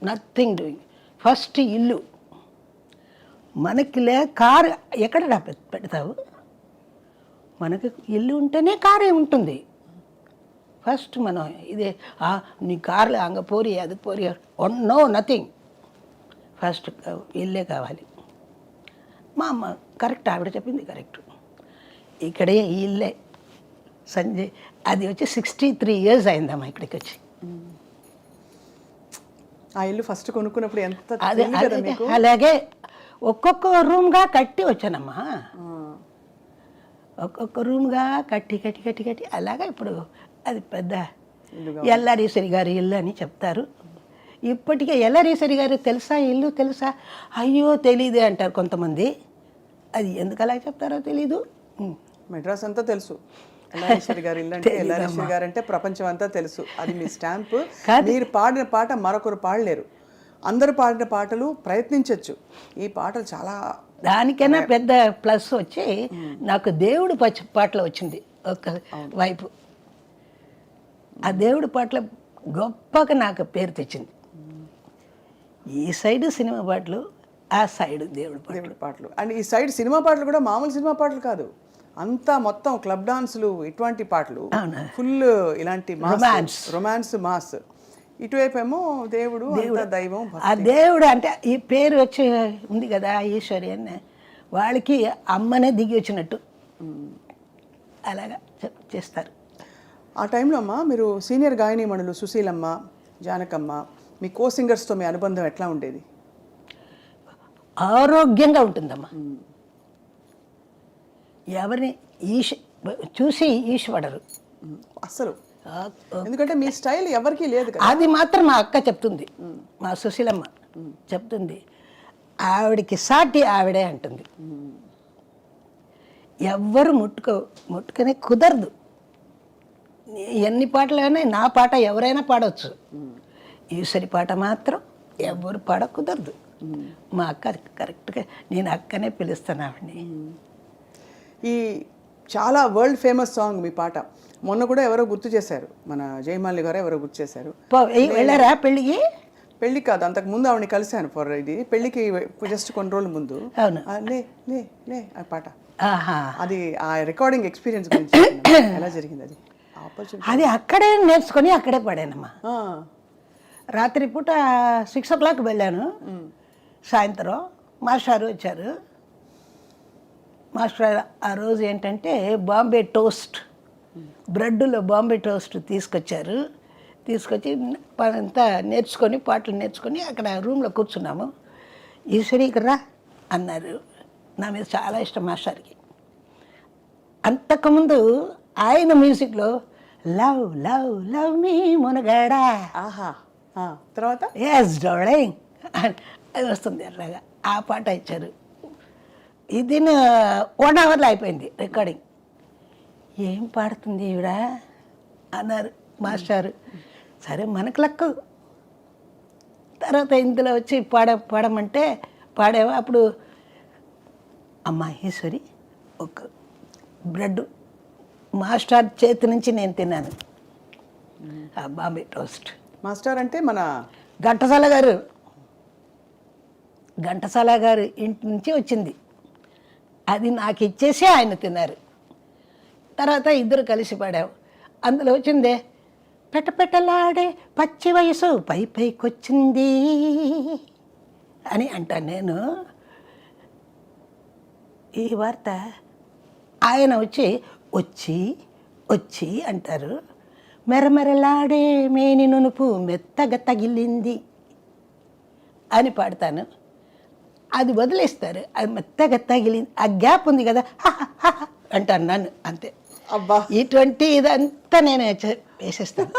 నథింగ్ డూయింగ్, ఫస్ట్ ఇల్లు. మనకి కారు ఎక్కడ పెడతావు, మనకి ఇల్లు ఉంటేనే కారే ఉంటుంది. ఫస్ట్ మనం ఇదే నీ కార్లో అంగ పోరి అది పోరి, నో నథింగ్, ఫస్ట్ ఇల్లే కావాలి. మా అమ్మ కరెక్ట్, ఆవిడ చెప్పింది కరెక్ట్. ఇక్కడే ఈ ఇల్లే సంజయ్, అది వచ్చి 63 years అయిందమ్మా ఇక్కడికి వచ్చి. ఆ ఇల్లు ఫస్ట్ కొనుక్కున్నప్పుడు ఎంత అదే అలాగే ఒక్కొక్క రూమ్గా కట్టి వచ్చానమ్మా, ఒక్కొక్క రూమ్గా కట్టి కట్టి కట్టి కట్టి అలాగా ఇప్పుడు అది పెద్ద ఎల్లారీశ్వరి గారి ఇల్లు అని చెప్తారు. ఇప్పటికే ఎల్లారీశ్వరి గారు తెలుసా ఇల్లు తెలుసా, అయ్యో తెలీదు అంటారు కొంతమంది. అది ఎందుకు అలా చెప్తారో తెలీదు. మెడ్రాస్ అంతా తెలుసు ఎల్లారీశ్వరి గారి ఇల్లు అంటే, ఎల్లారీశ్వరి గారు అంటే ప్రపంచం అంతా తెలుసు. అది మీ స్టాంపు. మీరు పాడిన పాట మరొకరు పాడలేరు, అందరూ పాడిన పాటలు ప్రయత్నించవచ్చు, ఈ పాటలు చాలా. దానికైనా పెద్ద ప్లస్ వచ్చి నాకు దేవుడు పాటలు వచ్చింది ఒక వైపు. ఆ దేవుడి పాటలు గొప్పగా నాకు పేరు తెచ్చింది. ఈ సైడు సినిమా పాటలు, ఆ సైడు దేవుడి పాటలు. అండ్ ఈ సైడ్ సినిమా పాటలు కూడా మామూలు సినిమా పాటలు కాదు, అంతా మొత్తం క్లబ్ డాన్సులు ఇటువంటి పాటలు, ఫుల్ ఇలాంటి రొమాన్స్ మాస్. ఇటువైపు ఏమో దేవుడు దైవం. ఆ దేవుడు అంటే ఈ పేరు వచ్చి ఉంది కదా ఈశ్వరి అని, వాళ్ళకి అమ్మనే దిగి వచ్చినట్టు అలాగా చేస్తారు. ఆ టైంలో అమ్మ మీరు సీనియర్ గాయనీమణులు సుశీలమ్మ, జానకమ్మ, మీ కో సింగర్స్తో మీ అనుబంధం ఎట్లా ఉండేది? ఆరోగ్యంగా ఉంటుందమ్మా. ఎవరిని చూసి ఈశ్వడరు అసలు, ఎందుకంటే మీ స్టైల్ ఎవరికీ లేదు కదా. అది మాత్రం మా అక్క చెప్తుంది, మా సుశీలమ్మ చెప్తుంది, ఆవిడకి సాటి ఆవిడే అంటుంది. ఎవ్వరు ముట్టుకునే కుదరదు. ఎన్ని పాటలైనా నా పాట ఎవరైనా పాడవచ్చు, ఈశ్వరి పాట మాత్రం ఎవరు పాడ కుదరదు. మా అక్క కరెక్ట్గా, నేను అక్కనే పిలుస్తాను ఆవిడని. ఈ చాలా వరల్డ్ ఫేమస్ సాంగ్ మీ పాట మొన్న కూడా ఎవరో గుర్తు చేశారు, మన జయమాలి గారు ఎవరో గుర్తు చేశారు. వెళ్ళారా పెళ్ళికి? పెళ్ళి కాదు, అంతకు ముందు ఆవిడని కలిశాను ఫర్ ఇది పెళ్ళికి జస్ట్ కొన్ని రోజుల ముందు. లే లే లే ఆ పాట, అది ఆ రికార్డింగ్ ఎక్స్పీరియన్స్ గురించి ఎలా జరిగింది? అది అది అక్కడే నేర్చుకొని అక్కడే పాడానమ్మా. రాత్రి పూట 6 o'clock వెళ్ళాను, సాయంత్రం మాస్టర్ వచ్చారు. మాస్టర్ ఆ రోజు ఏంటంటే బాంబే టోస్ట్, బ్రెడ్లో బాంబే టోస్ట్ తీసుకొచ్చారు. తీసుకొచ్చి అంతా నేర్చుకొని పాటలు నేర్చుకొని అక్కడ రూమ్లో కూర్చున్నాము. ఈశ్వరి రా అన్నారు. నా మీద చాలా ఇష్టం మాస్టర్కి. అంతకుముందు ఆయన మ్యూజిక్లో లవ్ లవ్ లవ్ మీ మునగాడా, తర్వాత ఎస్ డార్లింగ్ అది వస్తుంది అలాగా. ఆ పాట ఇచ్చారు. ఇది 1 hourలో అయిపోయింది రికార్డింగ్. ఏం పాడుతుంది ఈవిడ అన్నారు మాస్టారు. సరే మనకు లక్కు. తర్వాత ఇందులో వచ్చి పాడమంటే పాడేవా. అప్పుడు అమ్మా ఈశ్వరి ఒక బ్రెడ్ మాస్టర్ చేతి నుంచి నేను తిన్నాను ఆ బాంబే టోస్ట్. మాస్టర్ అంటే మన ఘంటసాల గారు ఇంటి నుంచి వచ్చింది. అది నాకు ఇచ్చేసి ఆయన తిన్నారు. తర్వాత ఇద్దరు కలిసి పాడాము. అందులో వచ్చిందే పెట్టపెట్టలాడే పచ్చి వయసు పై పైకొచ్చింది అని అంటాను నేను. ఈ వార్త ఆయన వచ్చి వచ్చి వచ్చి అంటారు. మెరమెరలాడే మేని నునుపు మెత్తగా తగిలింది అని పాడతాను. అది వదిలేస్తారు. అది మెత్తగా తగిలింది, ఆ గ్యాప్ ఉంది కదా అంటాను నన్ను అంతే. అబ్బా, ఇటువంటి ఇదంతా నేను వేసేస్తాను.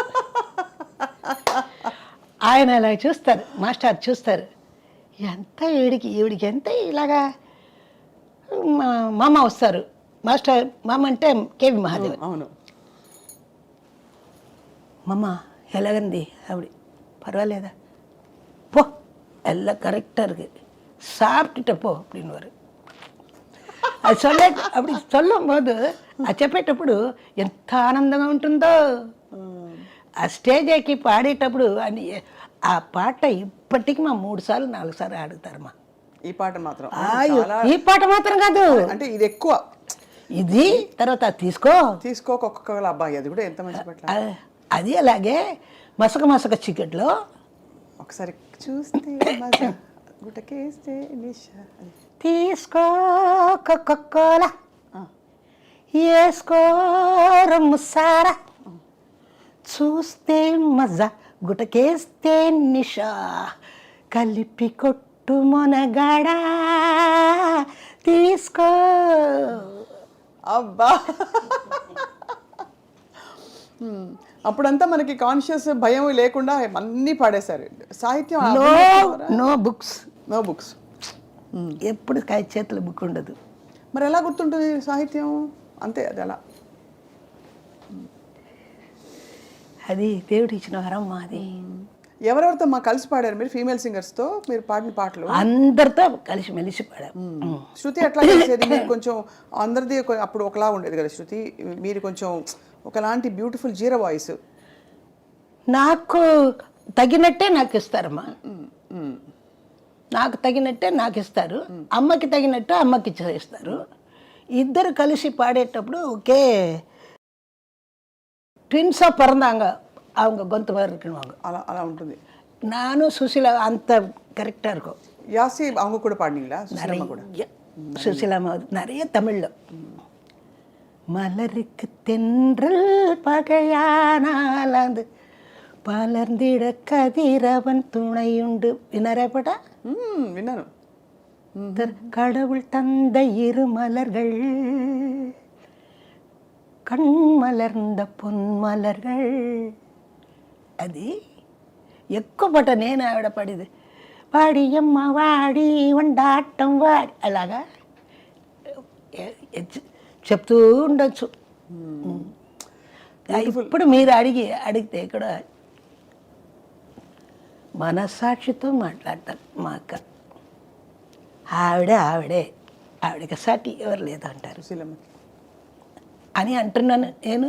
ఆయన అలా చూస్తారు, మాస్టర్ చూస్తారు, ఎంత ఈవిడికి ఎంత ఇలాగా మామ వస్తారు, మాస్టర్ మామ అంటే కేవి మహాదేవన్. అవును. మామ ఎలాగంది ఆవిడ, పర్వాలేదా, போ எல்லாம் கரெக்டாக இருக்குது, சாப்பிட்டுட்ட போ அப்படின்னுவார். అది அப்படி சொல்லும்போது అది చెప్పేటప్పుడు ఎంత ఆనందంగా ఉంటుందో. ఆ స్టేజ్ ఎక్కి పాడేటప్పుడు అని ఆ పాట ఇప్పటికీ మా 3 సార్లు 4 సార్లు ఆడుతారమ్మా. ఈ పాట మాత్రం ఈ పాట మాత్రం కాదు, అంటే ఇది ఎక్కువ, ఇది తర్వాత తీసుకోకొక్క అబ్బాయి, అది కూడా ఎంత మంచి పాట. అది అలాగే మసక మసక చికెట్లో ఒకసారి చూస్తే మజా, గుటకేస్తే నిషా, తీసుకో కోలా వేసుకో ముసారా, చూస్తే మజా గుటకేస్తే నిషా, కలిపి కొట్టు మొనగాడా తీసుకో. అబ్బా, అప్పుడంతా మనకి కాన్షియస్ భయం లేకుండా అన్నీ పాడేశారు. సాహిత్యం నో బుక్స్ ఎప్పుడు చేతుల బుక్ ఉండదు. మరి ఎలా గుర్తుంటుంది సాహిత్యం? అంతే, అది అలా. అది దేవుడు ఇచ్చిన వరం మాది. ఎవరెవరితో కలిసి పాడారు మీరు? ఫీమేల్ సింగర్స్తో మీరు పాడిన పాటలు అందరితో కలిసి మెలిసి పాడారు. శృతి ఎట్లా చేసేది? మీరు కొంచెం అందరిది అప్పుడు ఒకలా ఉండేది కదా శృతి, మీరు కొంచెం ఒకలాంటి బ్యూటిఫుల్ జీరో వాయిస్. నాకు తగినట్టే నాకు ఇస్తారమ్మా, నాకు తగినట్టే నాకు ఇస్తారు, అమ్మకి తగినట్టు అమ్మకి ఇస్తారు. ఇద్దరు కలిసి పాడేటప్పుడు ఒకే ట్విన్ஸாக பிறந்தாங்க, அவங்க గొంతు வரைக்கும் అలా అలా ఉంటుంది. நானும் சுசிலா அந்த கரெக்டாக இருக்கும். யாசி அவங்க கூட பாடினீங்களா? நிறைய சுசிலாமா நிறைய தமிழில். மலருக்கு தென்றல் பகையானால் அந்த பலர்ந்திட கதிரவன் துணையுண்டு வினரப்பட வின்னாను. கடவுள் தந்த இரு மலர்கள், கண் మలర్ந்த పొన్మలర్గల్. అది ఎక్కువ పాట నేను ఆవిడ పాడేది. వాడియమ్మ వాడి వండాటం వాడి, అలాగా చెప్తూ ఉండొచ్చు. ఇప్పుడు మీరు అడిగితే కూడా మనసాక్షితో మాట్లాడతారు మా అక్క. ఆవిడకి సాటి ఎవరు లేదు అంటారు అని అంటున్నాను నేను.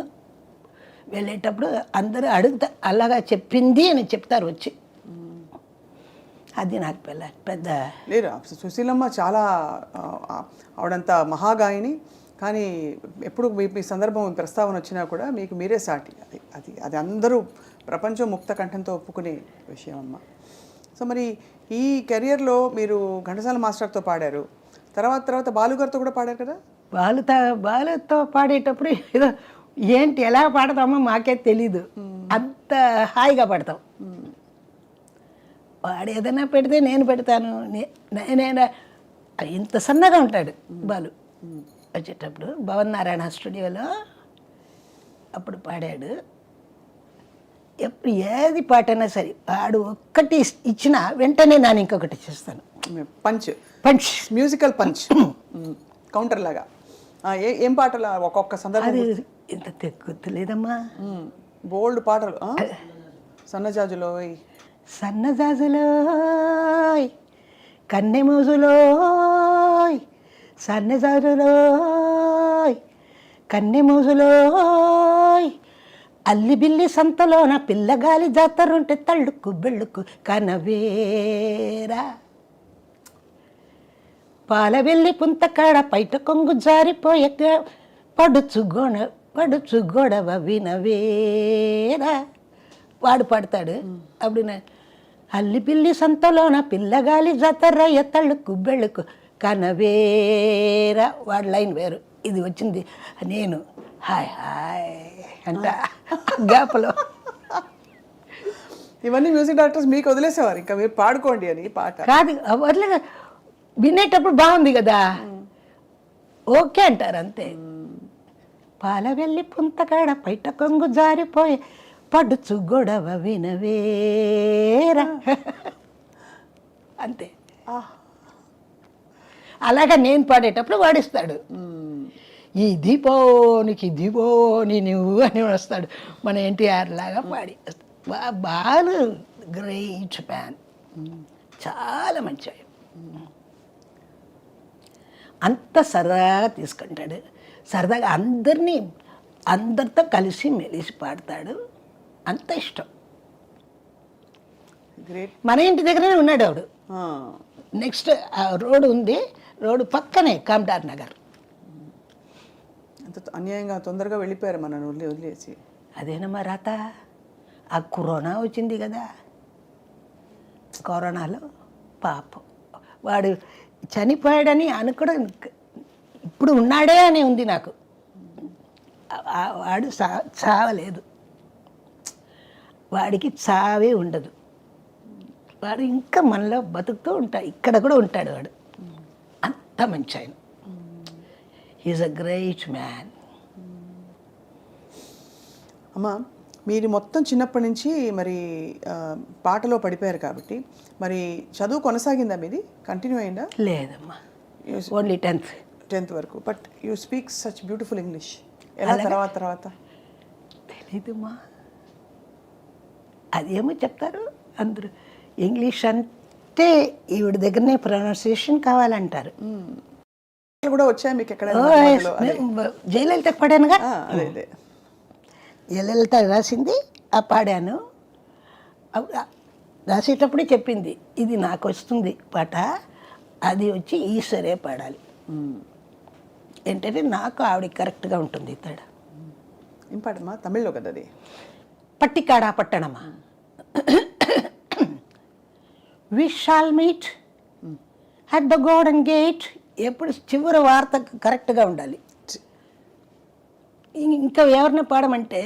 వెళ్ళేటప్పుడు అందరూ అడుగుతా, అలాగా చెప్పింది అని చెప్తారు వచ్చి. అది నాకు పెద్ద లేదు. సుశీలమ్మ చాలా ఆవిడంత మహాగాయని, కానీ ఎప్పుడు మీ సందర్భం ప్రస్తావన వచ్చినా కూడా మీకు మీరే సాటి. అది అందరూ ప్రపంచం ముక్త కంఠంతో ఒప్పుకునే విషయం అమ్మ. సో మరి ఈ కెరియర్లో మీరు ఘంటసాల మాస్టర్తో పాడారు, తర్వాత బాలుగారితో కూడా పాడారు కదా? బాలుతో పాడేటప్పుడు ఏదో ఏంటి ఎలా పాడతామో మాకే తెలీదు, అంత హాయిగా పాడతాం. వాడు ఏదైనా పెడితే నేను పెడతాను. నేను ఇంత సన్నగా ఉంటాడు బాలు. వచ్చేటప్పుడు భవన్ నారాయణ స్టూడియోలో అప్పుడు పాడాడు. ఎప్పుడు ఏది పాటైనా సరే వాడు ఒక్కటి ఇచ్చినా వెంటనే నేను ఇంకొకటి చేస్తాను. పంచ్ మ్యూజికల్ పంచ్ కౌంటర్ లాగా. ఏం పాటలు ఒక్కొక్క సందర్భం? అది ఇంత గుర్తులేదమ్మా. బోల్డ్ పాటలు. సన్నజాజులోయ్ సన్నజాజులోయ్ కన్నెమూజులోయ్, సన్నజాజులోయ్ కన్నెమూజులోయ్, అల్లి బిల్లి సంతలోన పిల్లగాలి జాతరుంటే తళ్ళుకు బెళ్ళుకు కనవేరా, పాల వెళ్ళి పుంతకాడ పైట కొంగు జారిపోయే పడుచు గొడవ వినవేరా. వాడు పాడతాడు. అప్పుడు అల్లి పిల్లి సంతలోన పిల్లగాలి జాతరయ్య తళ్ళుకు బెళ్ళుకు కనవేరా. వాడు లైన్ వేరు, ఇది వచ్చింది నేను హాయ్ హాయ్ అంట గ్యాప్లో. ఇవన్నీ మ్యూజిక్ డైరెక్టర్స్ మీకు వదిలేసేవారు, ఇంకా మీరు పాడుకోండి అని పాట కాదు. వదిలే వినేటప్పుడు బాగుంది కదా, ఓకే అంటారు అంతే. పాల వెళ్ళి పుంతకాడ పైట కొంగు జారిపోయి పడుచు గొడవ వినవేరా అంతే. అలాగా నేను పాడేటప్పుడు వాడిస్తాడు. ఈ దీపోనికి దీపోని నువ్వు అని వస్తాడు. మన ఎన్టీఆర్ లాగా పాడి బాలు గ్రేట్ మ్యాన్, చాలా మంచి ఆయన. అంత సరదాగా తీసుకుంటాడు, సరదాగా అందరితో కలిసి మెలిసి పాడతాడు. అంత ఇష్టం. గ్రేట్. మన ఇంటి దగ్గరనే ఉన్నాడు ఆవిడ. నెక్స్ట్ రోడ్డు ఉంది, రోడ్డు పక్కనే కామ్దార్ నగర్. అంత అన్యాయంగా తొందరగా వెళ్ళిపోయారు మనల్ని వదిలేసి. అదేనమ్మా రాత. ఆ కరోనా వచ్చింది కదా, కరోనాలో పాపం వాడు చనిపోయాడని అనుకోవడం, ఇప్పుడు ఉన్నాడే అని ఉంది నాకు. వాడు చావలేదు, వాడికి చావే ఉండదు. వాడు ఇంకా మనలో బతుకుతూ ఉంటాడు, ఇక్కడ కూడా ఉంటాడు వాడు. అంత మంచి ఆయన. Is a great man. అమ్మ, మీరు మొత్తం చిన్నప్పటి నుంచి మరి పాటలో పడిపోయారు కాబట్టి మరి చదువు కొనసాగిందా? మీది కంటిన్యూ అయిందా? లేదమ్మా, ఓన్లీ 10th వరకు. But you speak such beautiful English. ఎలా తర్వాత తెలీదమ్మా, అదేమో చెప్తారు అందరూ. ఇంగ్లీష్ అంటే ఈవిడ దగ్గరనే ప్రొనౌన్సియేషన్ కావాలంటారు. కూడా వచ్చాయి మీకు ఎక్కడ? జయలలిత పాడానుగా, అదే జయలలిత రాసింది ఆ పాడాను. రాసేటప్పుడే చెప్పింది, ఇది నాకు వస్తుంది పాట, అది వచ్చి ఈశ్వరే పాడాలి. ఏంటంటే నాకు ఆవిడ కరెక్ట్గా ఉంటుంది. తేడా ఏం పాడమ్మా? తమిళ్లో కదా అది. పట్టికాడా పట్టణమా. We shall meet at the golden gate. ఎప్పుడు చివరి వార్త కరెక్ట్గా ఉండాలి. ఇంకా ఎవరిని పాడమంటే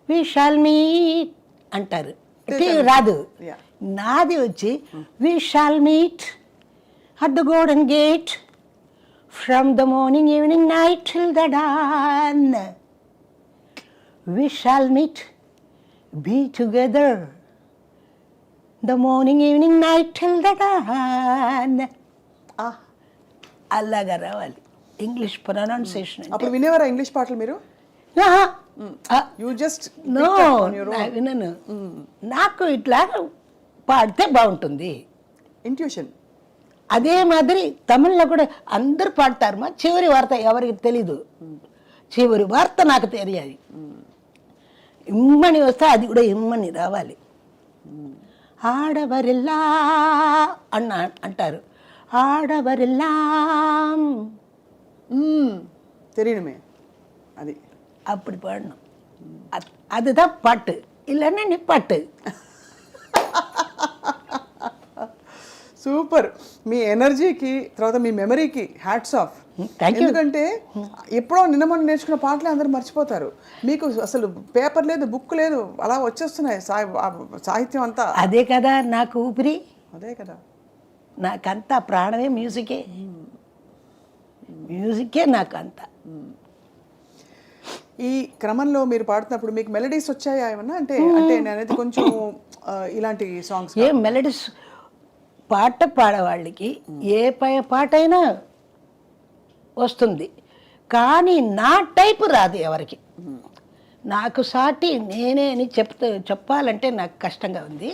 వి షాల్ మీట్ అంటారు, రాదు. నాది వచ్చి we shall meet at the golden gate from the morning evening night till the dawn. We shall meet be together the morning evening night till the dawn. అలాగా రావాలి ఇంగ్లీష్ ప్రొనౌన్సియేషన్. అప్పుడు వినేవారా ఇంగ్లీష్ పాటలు మీరు? యూ జస్ట్ నో, వినను. నాకు ఇట్లా పాడితే బాగుంటుంది, ఇంట్యూషన్. అదే మాదిరి తమిళ్లో కూడా అందరూ పాడతారు. మా చివరి వార్త ఎవరికి తెలీదు, చివరి వార్త నాకు తెలియాలి. ఇమ్మని వస్తే అది కూడా ఇమ్మని రావాలి. ఆడవరిల్లా అంటారు, ఆడవరిల్లాం தெரியணுமே అది. அப்படி பாடணும். அதுதான் பாட்டு, இல்லைன்னா நீ பாட்டு. సూపర్. మీ ఎనర్జీకి తర్వాత మీ మెమరీకి హ్యాట్స్ ఆఫ్. ఎందుకంటే ఎప్పుడో నిన్న మొన్న నేర్చుకున్న పాటలే అందరూ మర్చిపోతారు. మీకు అసలు పేపర్ లేదు, బుక్ లేదు, అలా వచ్చేస్తున్నాయి సాహిత్యం అంతా. అదే కదా నాకు ఊపిరి, అదే కదా నాకంతా ప్రాణమే మ్యూజికే. మ్యూజికే నాకు అంతా. ఈ క్రమంలో మీరు పాడుతున్నప్పుడు మీకు మెలడీస్ వచ్చాయా ఏమన్నా? అంటే నేను అనేది కొంచెం ఇలాంటి సాంగ్స్. ఏ మెలడీస్? పాట పాడేవాళ్ళకి ఏ పాట అయినా వస్తుంది, కానీ నా టైపు రాదు ఎవరికి. నాకు సాటి నేనే అని చెప్పాలంటే నాకు కష్టంగా ఉంది.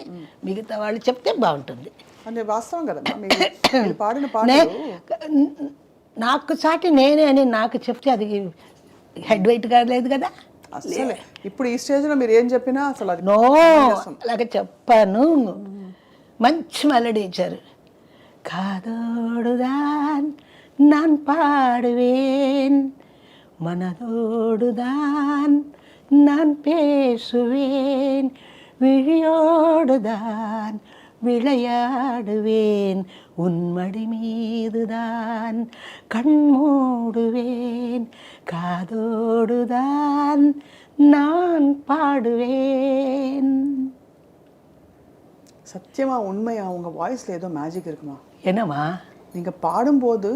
మిగతా వాళ్ళు చెప్తే బాగుంటుంది. అంటే వాస్తవం కదమ్మా, మీరు పాడిన పాటలు నాకు సాటి నేనే అని నాకు చెప్తే అది హెడ్ వెయిట్ కాలేదు కదా. అసలు ఇప్పుడు ఈ స్టేజ్లో మీరు ఏం చెప్పినా అసలు అది నో, అలాగే చెప్పాను. మంచి మెలడీ ఇచ్చారు. కాదోడుదాన్ நான் பாடுவேன், மனதோடுதான் நான் பேசுவேன், விழியோடுதான் விளையாடுவேன், உன்மடி மீதுதான் கண் மூடுவேன், காதோடுதான் நான் பாடுவேன். சத்தியமா உண்மையா உங்க வாய்ஸ்ல ஏதோ மேஜிக் இருக்குமா? என்னம்மா நீங்கள் పాడుம்போது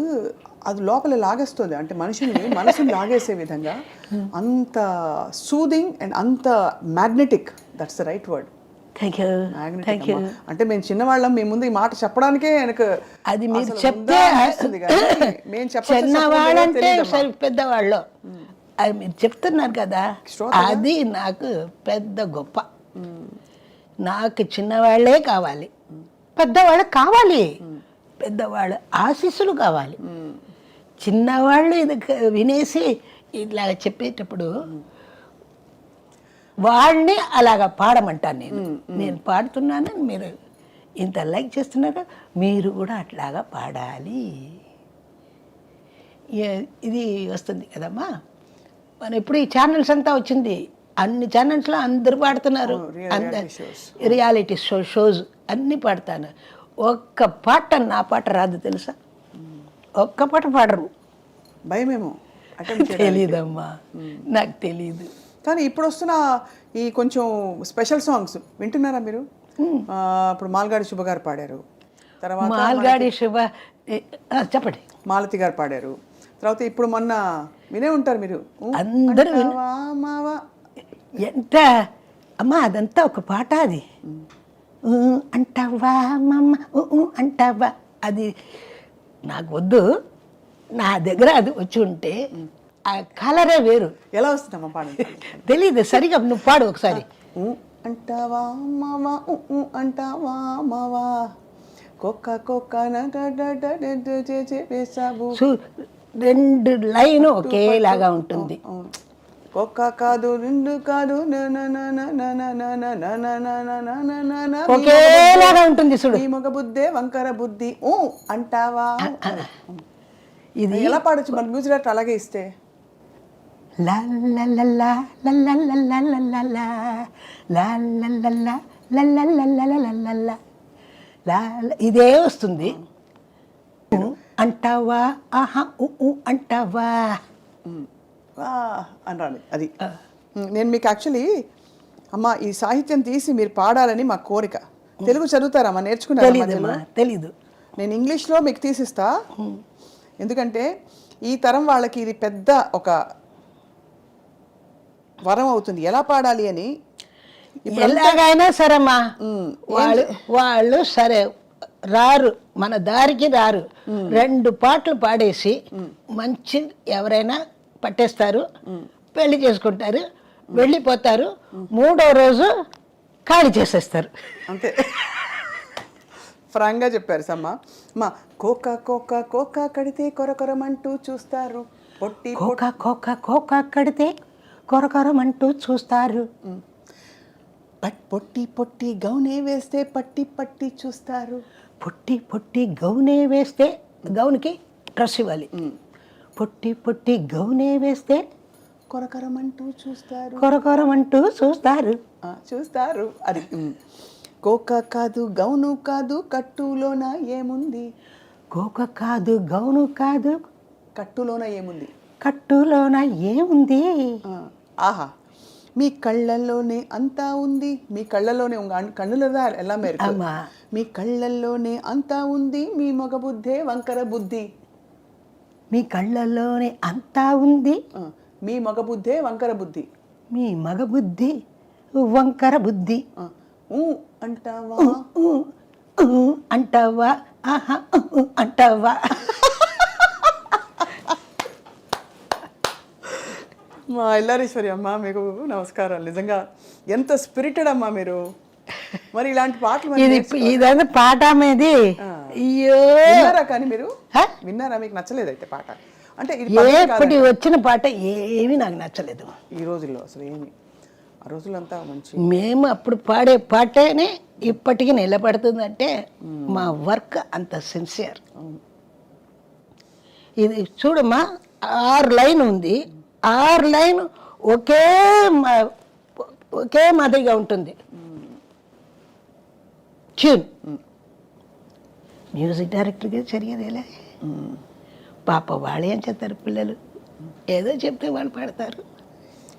అది లోపల లాగేస్తుంది, అంటే మనసుని లాగేసే విధంగా అంత సూదింగ్ అండ్ అంత magnetic. That's the right word. Thank you Magnetic thank you. అమ్మా. అంటే మేము చిన్నవాళ్ళం మీ ముందు ఈ మాట చెప్పడానికే వెనక అది మీరు అసలు చెప్తే ఉందా అనిపిస్తుంది కానీ మేము చిన్నవాళ్ళంటే సరే పెద్దవాళ్ళు అది మీరు చెప్తున్నారు కదా, అది నాకు పెద్ద గొప్ప. నాకు చిన్నవాళ్ళే కావాలి, పెద్దవాళ్ళు కావాలి, పెద్దవాళ్ళు ఆశీస్సులు కావాలి. చిన్నవాళ్ళు ఇది వినేసి ఇట్లా చెప్పేటప్పుడు వాళ్ళని అలాగా పాడమంటాను నేను. నేను పాడుతున్నాను, మీరు ఇంత లైక్ చేస్తున్నారు, మీరు కూడా అట్లాగా పాడాలి. ఇది వస్తుంది కదమ్మా, మనం ఇప్పుడు ఈ ఛానల్స్ అంతా వచ్చింది, అన్ని ఛానల్స్లో అందరూ పాడుతున్నారు, రియాలిటీ షోస్ అన్నీ పాడతాను. ఒక్క పాట నా పాట రాదు తెలుసా, ఒక్క పాట పాడరు. భయమేమో తెలీదమ్మా, నాకు తెలీదు. కానీ ఇప్పుడు వస్తున్న ఈ కొంచెం స్పెషల్ సాంగ్స్ వింటున్నారా మీరు? ఇప్పుడు మాల్గాడి శుభ గారు పాడారు, తర్వాత మాల్గాడి శుభ చెప్పండి, మాలతి గారు పాడారు, తర్వాత ఇప్పుడు మొన్న వినే ఉంటారు మీరు, అందరూ అంటావా మావా. ఎంత అమ్మా అదంతా ఒక పాట, అది అంటావా మమ్మ అంటావా, అది నాకు వద్దు, నా దగ్గర అది వచ్చి ఉంటే ఆ కలరే వేరు. ఎలా వస్తుందమ్మా పాడండి? తెలీదు సరిగా, నువ్వు పాడు ఒకసారి. అంటావా మావా అంటావా మావా కుక్క కుక్క వేసావు. రెండు లైన్ ఒకేలాగా ఉంటుంది. ఒక్క కాదు రెండు కాదు ఒకేలాగా ఉంటుంది చూడు. ఈ మగ బుద్ధే వంకర బుద్ధి అంటావా. ఇది ఎలా పాడొచ్చు మన మ్యూజిక్ డైరెక్టర్ అలాగే ఇస్తే? ఇదే వస్తుంది. అంటావా ఆహా అంటావా అన్నాను. అది నేను మీకు యాక్చువల్లీ అమ్మ ఈ సాహిత్యం తీసి మీరు పాడాలని మా కోరిక. తెలుగు చదువుతారమ్మా, నేర్చుకున్నారా? తెలీదు. నేను ఇంగ్లీష్లో మీకు తీసిస్తా, ఎందుకంటే ఈ తరం వాళ్ళకి ఇది పెద్ద ఒక వరం అవుతుంది ఎలా పాడాలి అని. ఎలాగైనా సరేమ్మా, వాళ్ళు సరే రారు, మన దారికి రారు. రెండు పాటలు పాడేసి మంచి ఎవరైనా పట్టేస్తారు, పెళ్లి చేసుకుంటారు, వెళ్ళిపోతారు, మూడో రోజు ఖాళీ చేసేస్తారు. అంతే. ఫ్రాంక్గా చెప్పారు సమ్మ. మా కోక కోక కోక కడితే కొరకొరమంటూ చూస్తారు, పొట్టి కోక కోక కోక కడితే కొరకొరమంటూ చూస్తారు, పొట్టి పొట్టి గౌనే వేస్తే పట్టి పట్టి చూస్తారు. పొట్టి పొట్టి గౌనే వేస్తే, గౌన్కి డ్రెస్ ఇవ్వాలి, పొట్టి పొట్టి గౌనే వేస్తే కొరకొరమంటూ చూస్తారు, కొరకొరమంటూ చూస్తారు చూస్తారు. అది కోక కాదు గౌను కాదు కట్టులోన ఏముంది, కోక కాదు గౌను కాదు కట్టులోన ఏముంది, కట్టులోన ఏముంది. ఆహా మీ కళ్ళల్లోనే అంతా ఉంది, మీ కళ్ళల్లోనే కన్నులదా ఎలా మేరకు, మీ కళ్ళల్లోనే అంతా ఉంది, మీ మగ బుద్ధే వంకర బుద్ధి, మీ కళ్ళల్లోనే అంతా ఉంది, మీ మగ బుద్ధే వంకర బుద్ధి, మీ మగ బుద్ధి వంకర బుద్ధి. అంటావా అంటావా ఆహా అంటావా. మా ఎల్లారేశ్వరి అమ్మ మీకు నమస్కారాలు. నిజంగా ఎంత స్పిరిటెడ్ అమ్మా మీరు. మరి ఇలాంటి పాటలు ఇదంతా పాట మీది విన్నారా? కానీ మీరు విన్నారా? మీకు నచ్చలేదు అయితే పాట? అంటే ఎప్పటి వచ్చిన పాట ఏమీ నాకు నచ్చలేదు ఈ రోజుల్లో అసలు ఏమి. ఆ రోజులంతా మంచి మేము అప్పుడు పాడే పాటనే ఇప్పటికీ నిలబడుతుందంటే మా వర్క్ అంత సిన్సియర్. ఇది చూడమ్మా, 6 లైన్ ఉంది, 6 లైన్ ఒకే మాదిరిగా ఉంటుంది ట్యూన్. మ్యూజిక్ డైరెక్టర్గా జరిగేదేలే. పాప వాళ్ళు ఏం చేస్తారు, పిల్లలు ఏదో చెప్తే వాళ్ళు పాడతారు.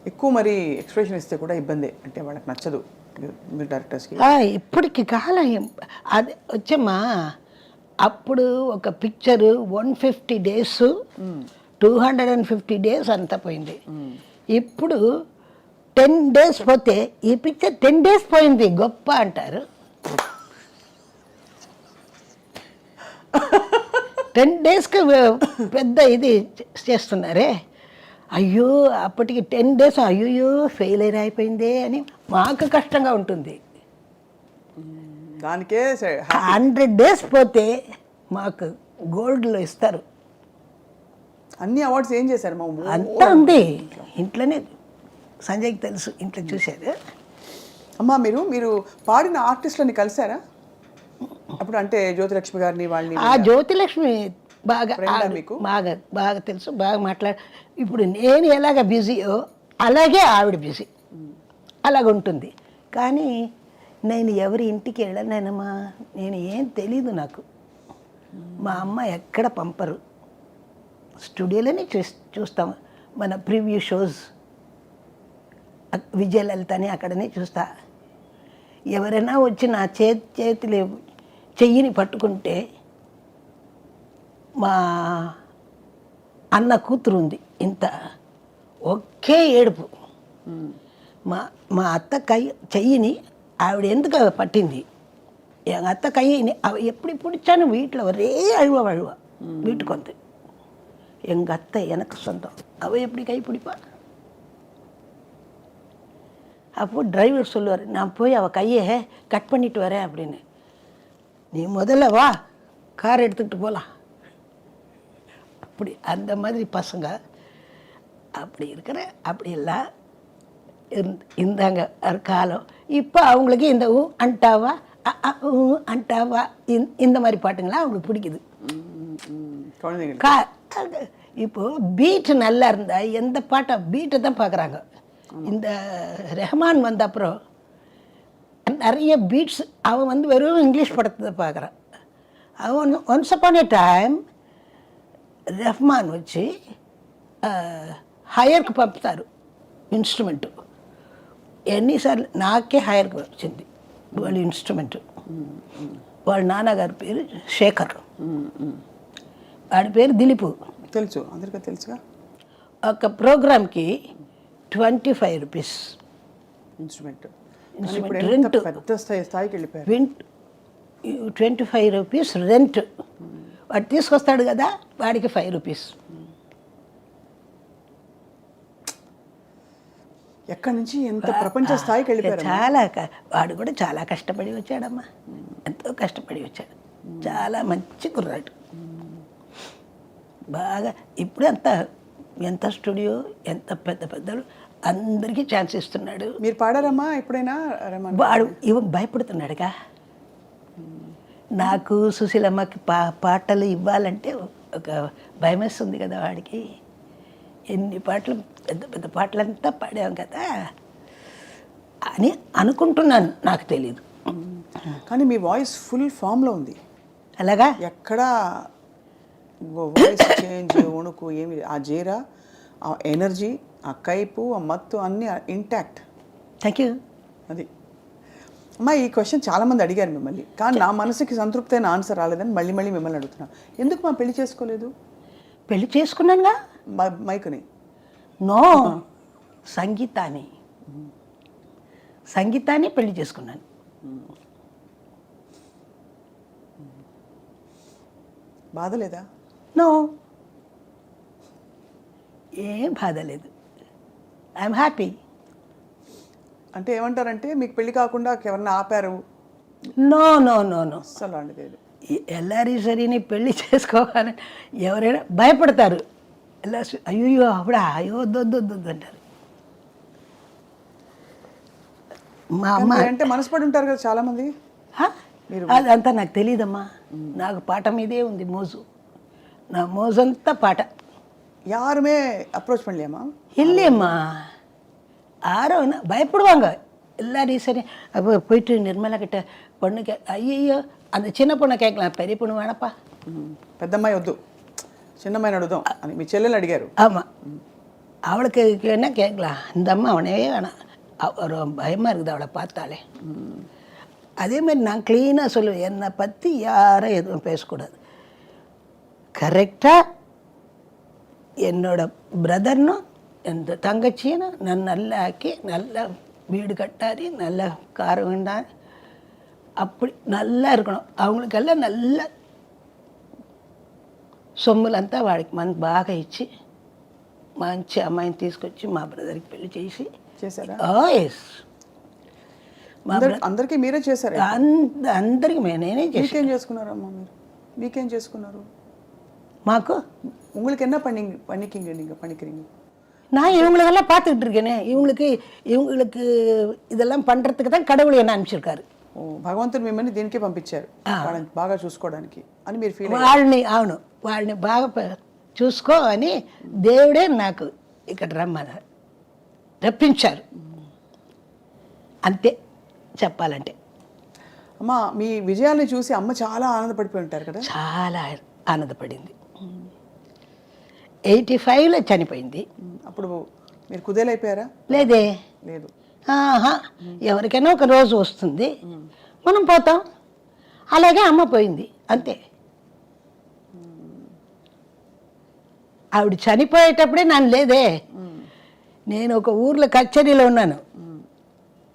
ఎక్కువ మరి ఎక్స్ప్రెషన్ ఇస్తే కూడా ఇబ్బంది, అంటే వాళ్ళకి నచ్చదు డైరెక్టర్స్కి. ఇప్పటికి కాలం అది వచ్చమ్మా. అప్పుడు ఒక పిక్చరు 150 days 250 days అంతా పోయింది. ఇప్పుడు 10 days పోతే ఈ పిక్చర్ 10 days పోయింది గొప్ప అంటారు. 10 daysకి పెద్ద ఇది చేస్తున్నారే. అయ్యో అప్పటికి 10 days అయ్యో ఫెయిలియర్ అయిపోయిందే అని మాకు కష్టంగా ఉంటుంది. దానికే 100 days పోతే మాకు గోల్డ్లో ఇస్తారు. అన్ని అవార్డ్స్ ఏం చేశారు మా అంతా ఉంది ఇంట్లోనే. సంజయ్కి తెలుసు, ఇంట్లో చూశారు. అమ్మా మీరు పాడిన ఆర్టిస్టులని కలిసారా అప్పుడు? అంటే జ్యోతిలక్ష్మి గారిని వాళ్ళని. ఆ జ్యోతిలక్ష్మి బాగా మీకు బాగా బాగా తెలుసు, బాగా ఇప్పుడు నేను ఎలాగ బిజీయో అలాగే ఆవిడ బిజీ, అలాగ ఉంటుంది. కానీ నేను ఎవరి ఇంటికి వెళ్ళలేనమ్మా, నేను ఏం తెలీదు నాకు. మా అమ్మ ఎక్కడ పంపరు, స్టూడియోలోనే చూస్తాం. మన ప్రివ్యూ షోస్ విజయలలితని అక్కడనే చూస్తా. ఎవరైనా వచ్చి నా చేతిలో చెయ్యిని పట్టుకుంటే, మా అన్న కూతురు ఉంది ఇంత, ఒకే ఏడుపు. మా అత్త చెయ్యిని ఆవిడ ఎందుకు పట్టింది, అత్త కయ్యిని ఎప్పుడు ఇచ్చాను వీటిలో ఒరే అழுவ வீட்டுக்கு வந்து எங்கள் அத்தை எனக்கு சொந்தம், அவள் எப்படி கை பிடிப்பா? அப்போ டிரைவர் சொல்லுவார், நான் போய் அவள் கையை கட் பண்ணிட்டு வரேன் அப்படின்னு. நீ முதல்ல வா, கார் எடுத்துக்கிட்டு போகலாம். அப்படி அந்த மாதிரி பசங்க அப்படி இருக்கிற அப்படியெல்லாம் இருந்தாங்க காலம். இப்போ அவங்களுக்கு இந்த அண்டாவா அண்டாவா இந்த மாதிரி பாட்டுங்களாம் அவங்களுக்கு பிடிக்குது. இப்போ பீட்டு நல்லா இருந்தா எந்த பாட்டை பீட்டை தான் பார்க்குறாங்க. இந்த ரெஹ்மான் வந்த அப்புறம் நிறைய பீட்ஸ் அவன் வந்து வெறும் இங்கிலீஷ் படத்தை தான் பார்க்குறான். அவன் once upon a time Rahman వచ్చి హైయర్కి పంపుతారు ఇన్స్ట్రుమెంటు. ఎన్నిసార్లు నాకే హైయర్కి వచ్చింది వాళ్ళ ఇన్స్ట్రుమెంటు. వాళ్ళ నాన్నగారి పేరు శేఖర్, వాడి పేరు దిలీపు. తెలుసు, అందరికీ తెలుసుగా. ఒక ప్రోగ్రామ్కి 25 రూపీస్ ఇన్స్ట్రుమెంట్ రెంట్, పెద్ద స్థాయికి వెళ్ళిపోయారు. 25 రూపీస్ రెంట్. వాడు తీసుకొస్తాడు కదా, వాడికి 5 రూపీస్. ఎక్కడి నుంచి ఎంత ప్రపంచ స్థాయికి వెళ్ళిపోయారు. చాలా వాడు కూడా చాలా కష్టపడి వచ్చాడమ్మా, ఎంతో కష్టపడి వచ్చాడు. చాలా మంచి కుర్రాడు బాగా. ఇప్పుడు ఎంత స్టూడియో, ఎంత పెద్దలు అందరికీ ఛాన్స్ ఇస్తున్నాడు. మీరు పాడారమ్మా ఎప్పుడైనా? వాడు భయపడుతున్నాడుగా. నాకు సుశీలమ్మకి పాటలు ఇవ్వాలంటే ఒక భయం వేస్తుంది కదా వాడికి. ఎన్ని పాటలు, పెద్ద పాటలంతా పాడాం కదా అని అనుకుంటున్నాను, నాకు తెలీదు. కానీ మీ వాయిస్ ఫుల్ ఫామ్లో ఉంది. అలాగా ఎక్కడ వాయిస్ చేంజ్, వణుకు ఏమి, ఆ జీరా, ఆ ఎనర్జీ, ఆ కైపు, ఆ మత్తు అన్నీ ఇంటాక్ట్. Thank you. అది అమ్మా, ఈ క్వశ్చన్ చాలామంది అడిగారు మిమ్మల్ని, కానీ నా మనసుకి సంతృప్తి అయిన ఆన్సర్ రాలేదని మళ్ళీ మళ్ళీ అడుగుతున్నాను. ఎందుకు మా పెళ్లి చేసుకోలేదు? పెళ్లి చేసుకున్నానుగా మైకుని. నో, సంగీతాన్ని పెళ్లి చేసుకున్నాను. బాధ లేదా? నో, ఏం బాధ లేదు. I'm happy. అంటే ఏమంటారంటే మీకు పెళ్లి కాకుండా ఎవరన్నా ఆపారు? నో నో నో నో, అసలు అలాంటిది. ఎల్లారి సరిని పెళ్లి చేసుకోవాలని ఎవరైనా భయపడతారు. అయ్యో అప్పుడా అయ్యో వద్దు అంటారు. మా అమ్మ అంటే మనసుపడి ఉంటారు కదా చాలామంది. అదంతా నాకు తెలియదమ్మా, నాకు పాట మీదే ఉంది మోజు. నా మోజంతా పాట. யாருமே அப்ரோச் பண்ணலையாம்மா? இல்லையம்மா, யாரும் பயப்படுவாங்க எல்லாரையும். சரி, அப்போ போயிட்டு நிர்மலா கிட்ட பொண்ணு ஐயோ அந்த சின்ன பொண்ணை கேட்கலாம், பெரிய பொண்ணு வேணப்பா. పెద్దమ్మాయి వద్దు, చిన్నమ్మాయిని అడుగుదాం అని మీ చెల్లెలు అడిగారు. ஆமாம், அவளுக்கு என்ன கேட்கலாம், இந்த அம்மா அவனே வேணாம், ஒரு பயமாக இருக்குது அவளை பார்த்தாலே. அதேமாதிரி நான் க்ளீனாக சொல்லுவேன், என்னை பற்றி யாரும் எதுவும் பேசக்கூடாது. கரெக்டாக என்னோட பிரதர்னும் ఎంత தங்கச்சின்னு நான் நல்லா ஆக்கி நல்லா வீடு கட்டாரி நல்லா காரம் வேண்டாம் அப்படி நல்லா இருக்கணும் அவங்களுக்கெல்லாம் நல்ல సొమ్ములంతా వాడికి మనకు బాగా ఇచ్చి మంచి అమ్మాయిని తీసుకొచ్చి మా బ్రదర్కి పెళ్లి చేసి చేశారా? ఎస్ అందరికీ మీరే చేశారు? అందరికి నేనే చేసి మీకేం చేసుకున్నారమ్మా మీరు? మీకేం చేసుకున్నారు? మాకు உங்களுக்கு என்ன பண்ணிக்கிங்க நீங்கள் பண்ணிக்கிறீங்க? நான் இவங்களுக்கெல்லாம் பார்த்துக்கிட்டு இருக்கேனே இவங்களுக்கு இதெல்லாம் பண்ணுறதுக்கு தான் கடவுள் என்ன அனுப்பிச்சிருக்காரு. ఓ భగవంతుడు మిమ్మల్ని దీనికే పంపించారు వాళ్ళని బాగా చూసుకోవడానికి అని మీరు ఫీల్ వాళ్ళని బాగా చూసుకో అని దేవుడే నాకు ఇక్కడ రప్పించారు అంతే చెప్పాలంటే. అమ్మ మీ విజయాన్ని చూసి అమ్మ చాలా ఆనందపడిపోయి ఉంటారు కదా? చాలా ఆనందపడింది. 85లో చనిపోయింది. అప్పుడు మీరు కుదేలైపోయారా? లేదే, లేదు. ఎవరికైనా ఒక రోజు వస్తుంది, మనం పోతాం. అలాగే అమ్మ పోయింది అంతే. ఆవిడ చనిపోయేటప్పుడే నన్ను లేదే, నేను ఒక ఊర్లో కచేరీలో ఉన్నాను.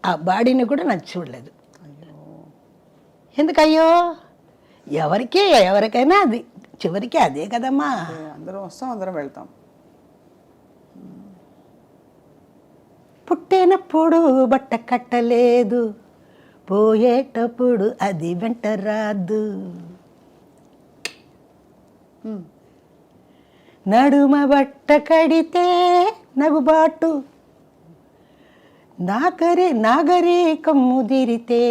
ఆ బాడీని కూడా నాకు చూడలేదు. ఎందుకయ్యో, ఎవరికైనా అది చివరికి అదే కదమ్మా. అందరం వస్తాం, అందరం వెళ్తాం. పుట్టినప్పుడు బట్ట కట్టలేదు, పోయేటప్పుడు అది వెంట రాదు. నడుమ బట్ట కడితే నగుబాటు, నాగరికం ముదిరితే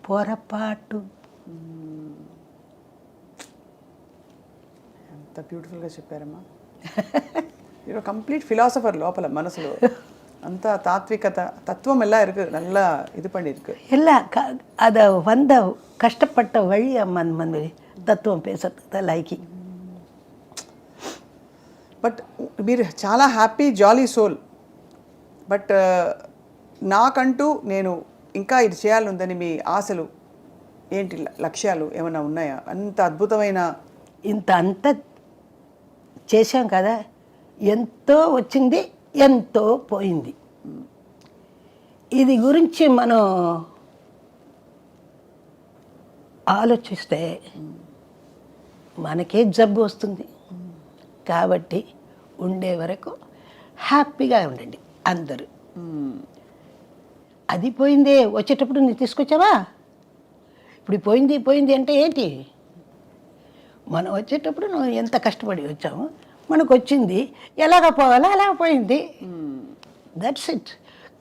పొరపాటు. ఎంత బ్యూటిఫుల్గా చెప్పారమ్మా. మీరు కంప్లీట్ ఫిలాసఫర్ లోపల మనసులో அந்த தாத்விகத்தை தத்துவம் எல்லாம் இருக்கு, நல்லா இது பண்ணியிருக்கு. எல்லாம் அதை வந்த கஷ்டப்பட்ட வழி அம்மன் தத்துவம் பேசுறதுக்கு தான் லைக்கி. బట్ మీరు చాలా హ్యాపీ జాలీ సోల్. బట్ నాకంటూ నేను ఇంకా ఇది చేయాలనుందని మీ ఆశలు ఏంటి, లక్ష్యాలు ఏమైనా ఉన్నాయా? అంత అద్భుతమైన అంత చేశాం కదా, ఎంతో వచ్చింది, ఎంతో పోయింది. ఇది గురించి మనం ఆలోచిస్తే మనకే జబ్బు వస్తుంది. కాబట్టి ఉండే వరకు హ్యాపీగా ఉండండి అందరూ. అది పోయిందే, వచ్చేటప్పుడు నువ్వు తీసుకొచ్చావా? ఇప్పుడు పోయింది అంటే ఏంటి? మనం వచ్చేటప్పుడు నువ్వు ఎంత కష్టపడి వచ్చాము, మనకు వచ్చింది, ఎలాగ పోవాలో అలాగ పోయింది, దట్స్ ఇట్.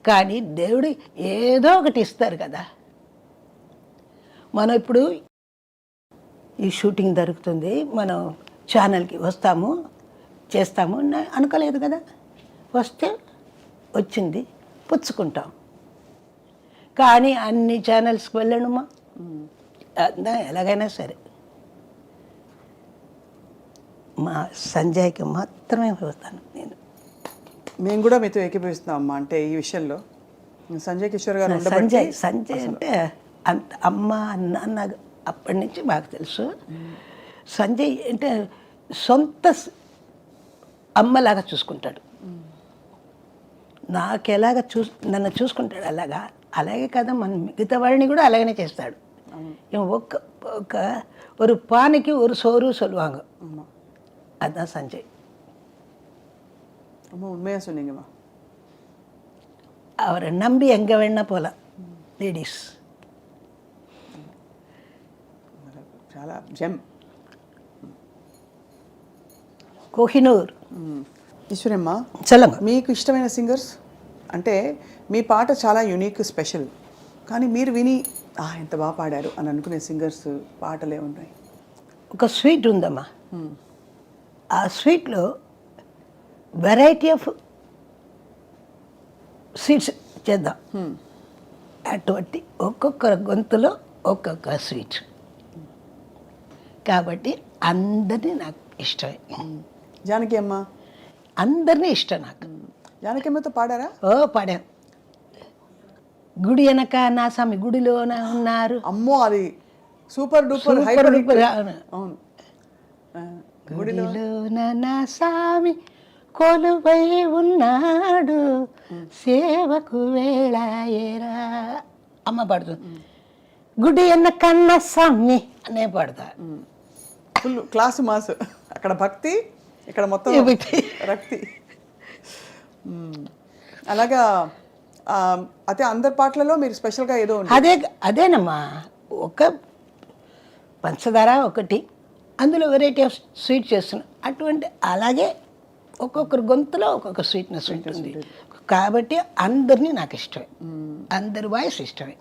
కానీ దేవుడు ఏదో ఒకటి ఇస్తారు కదా. మనం ఇప్పుడు ఈ షూటింగ్ జరుగుతుంది, మనం ఛానల్కి వస్తాము, చేస్తాము అనుకోలేదు కదా. వస్తే వచ్చింది, పుచ్చుకుంటాం. కానీ అన్ని ఛానల్స్కి వెళ్ళనుమా, ఎలాగైనా సరే మా సంజయ్కి మాత్రమే పోతాను నేను. మేము కూడా మీతో ఏకీభవిస్తున్నాం అమ్మా. అంటే ఈ విషయంలో సంజయ్ కిషోర్ గారు సంజయ్ అంటే అంత అమ్మ నాన్న అప్పటి నుంచి మాకు తెలుసు. సంజయ్ అంటే సొంత అమ్మలాగా చూసుకుంటాడు. నాకెలాగ నన్ను చూసుకుంటాడు అలాగే కదా మన మిగతా వాడిని కూడా అలాగనే చేస్తాడు. ஒரு பானைக்கு ஒரு சோறு சொல்லுவாங்க. அதுதான் சஞ்சய். ரொம்ப உண்மையாக சொன்னீங்கம்மா. அவரை நம்பி எங்கே வேணா போகலாம் லேடிஸ். చాలా జెమ్. కోహినూర్. ఈశ్వరమ్మ, చలంగ, మీకు ఇష్టమైన సింగర్స్ అంటే మీ పాట చాలా యూనిక్, స్పెషల్, కానీ మీరు విని ఎంత బాగా పాడారు అని అనుకునే సింగర్స్ పాటలు ఏమున్నాయి? ఒక స్వీట్ ఉందమ్మా, ఆ స్వీట్లో వెరైటీ ఆఫ్ స్వీట్స్ చేద్దాం. అటువంటి ఒక్కొక్క గొంతులో ఒక్కొక్క స్వీట్. కాబట్టి అందరినీ నాకు ఇష్టమే. జానకి అమ్మ అందరినీ ఇష్టం నాకు. జానకి అమ్మతో పాడారా? పాడాను. గుడి వెనక నా స్వామి గుడిలోన ఉన్నారు. అమ్మో, అది సూపర్ డూపర్ సూపర్ డూపర్. అవును. గుడిలోన నా స్వామి కొలువై ఉన్నాడు సేవకు వేళాయేరా అమ్మ పాడుతుంది. గుడి అన్న కన్న స్వామి అనే పాడతా. ఫుల్ క్లాసు మాస్, అక్కడ భక్తి, ఇక్కడ మొత్తం రక్తి. అలాగా అదే అందరి పాటలలో మీరు స్పెషల్గా ఏదో అదేనమ్మా, ఒక పంచదార ఒకటి, అందులో వెరైటీ ఆఫ్ స్వీట్ చేస్తున్నాం. అటువంటి అలాగే ఒక్కొక్కరి గొంతులో ఒక్కొక్క స్వీట్నెస్ ఉంటుంది కాబట్టి అందరినీ నాకు ఇష్టమే, అందరి వాయిస్ ఇష్టమే.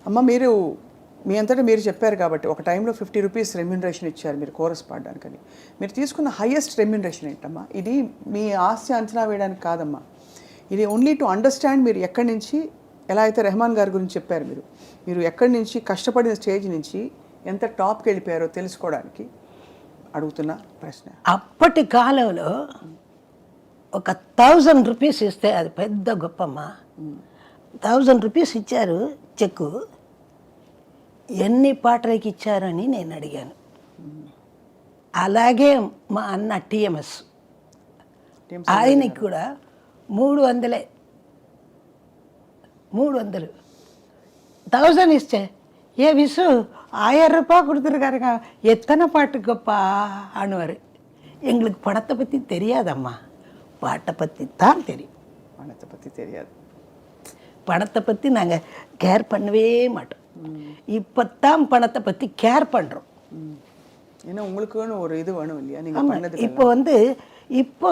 అమ్మ మీరు మీ అంతటా మీరు చెప్పారు కాబట్టి ఒక టైంలో 50 రూపీస్ రెమ్యూనరేషన్ ఇచ్చారు మీరు కోరస్ పాడడానికని. మీరు తీసుకున్న హైయెస్ట్ రెమ్యూనరేషన్ ఏంటమ్మా? ఇది మీ ఆస్తి అంచనా వేయడానికి కాదమ్మా, ఇది ఓన్లీ టు అండర్స్టాండ్ మీరు ఎక్కడి నుంచి, ఎలా అయితే రెహమాన్ గారి గురించి చెప్పారు మీరు ఎక్కడి నుంచి కష్టపడిన స్టేజ్ నుంచి ఎంత టాప్కి వెళ్ళిపోయారో తెలుసుకోవడానికి అడుగుతున్న ప్రశ్న. అప్పటి కాలంలో ఒక 1000 రూపీస్ ఇస్తే అది పెద్ద గొప్పమ్మా. 1000 రూపీస్ ఇచ్చారు చెక్కు, ఎన్ని పాటలకి ఇచ్చారని నేను అడిగాను. అలాగే మా అన్న టిఎంఎస్, ఆయనకి కూడా 300 1000 இஸ்டே ஏ விசு 1000 ரூபாய் கொடுத்துருக்காருங்க, எத்தனை பாட்டு கப்பா ஆனுவார். எங்களுக்கு பணத்தை பற்றி தெரியாதம்மா, பாட்டை பற்றி தான் தெரியும். பணத்தை பற்றி தெரியாது, பணத்தை பற்றி நாங்கள் கேர் பண்ணவே மாட்டோம். இப்போ தான் பணத்தை பற்றி கேர் பண்ணுறோம். ஏன்னா உங்களுக்குன்னு ஒரு இது வேணும் இல்லையா? நீங்கள் இப்போ இப்போ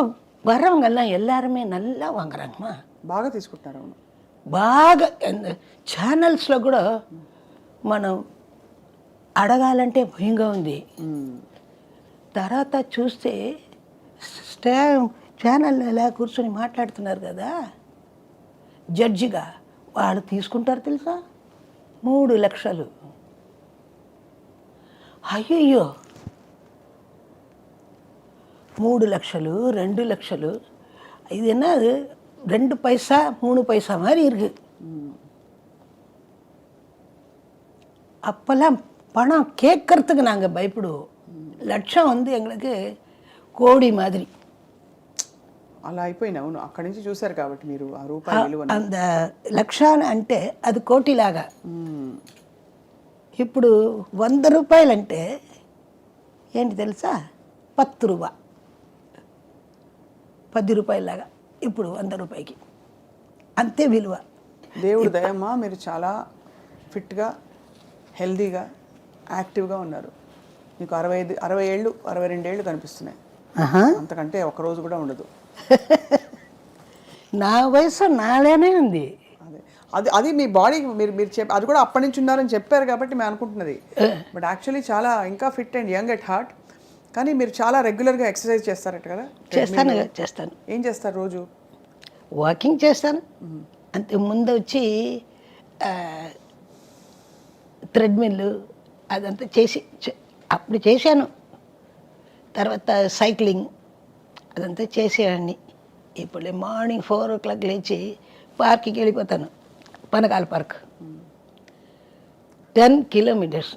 வரவங்கெல்லாம் எல்லாருமே நல்லா வாங்குறாங்கம்மா, బాగా తీసుకుంటున్నారు. అవును, బాగా ఛానల్స్లో కూడా మనం అడగాలంటే భయంగా ఉంది. తర్వాత చూస్తే ఛానల్ ఎలా కూర్చొని మాట్లాడుతున్నారు కదా జడ్జిగా, వాళ్ళు తీసుకుంటారు తెలుసా 3 లక్షలు. అయ్యయ్యో, 3 లక్షలు 2 లక్షలు, இது என்ன 2 பைசா 3 பைசா மாதிரி இருக்கு. அப்போல்லாம் பணம் கேட்கறதுக்கு நாங்கள் பயப்படுவோம். లక్షం எங்களுக்கு కోడి మాదిరి అలా అయిపోయింది. అవును, అక్కడి నుంచి చూశారు కాబట్టి మీరు ఆ రూపాయి విలువ. అంత లక్ష అంటే అది కోటిలాగా. ఇప్పుడు 100 రూపాయలంటే ఏంటి తెలుసా, 10 రూపాయ 10 రూపాయలాగా ఇప్పుడు 100 రూపాయకి అంతే విలువ. దేవుడు దయమ్మా, మీరు చాలా ఫిట్గా హెల్దీగా యాక్టివ్గా ఉన్నారు. మీకు 60 ఏళ్ళు 62 ఏళ్ళు కనిపిస్తున్నాయి. అంతకంటే ఒక రోజు కూడా ఉండదు. నా వయసు నాలోనే ఉంది. అది అది మీ బాడీకి మీరు అది కూడా అప్పటి నుంచి ఉన్నారని చెప్పారు కాబట్టి మేము అనుకుంటున్నది. బట్ యాక్చువల్లీ చాలా ఇంకా fit and young at heart. కానీ మీరు చాలా రెగ్యులర్గా ఎక్సర్సైజ్ చేస్తారట కదా? చేస్తాను. ఏం చేస్తారు రోజు? వాకింగ్ చేస్తాను. అంతే, ముందు వచ్చి థ్రెడ్మిల్ అదంతా అప్పుడు చేశాను. తర్వాత సైక్లింగ్ అదంతా చేసేవాడిని. ఇప్పుడు మార్నింగ్ 4 o'clock లేచి పార్క్కి వెళ్ళిపోతాను, పనకాల పార్క్. 10 kilometers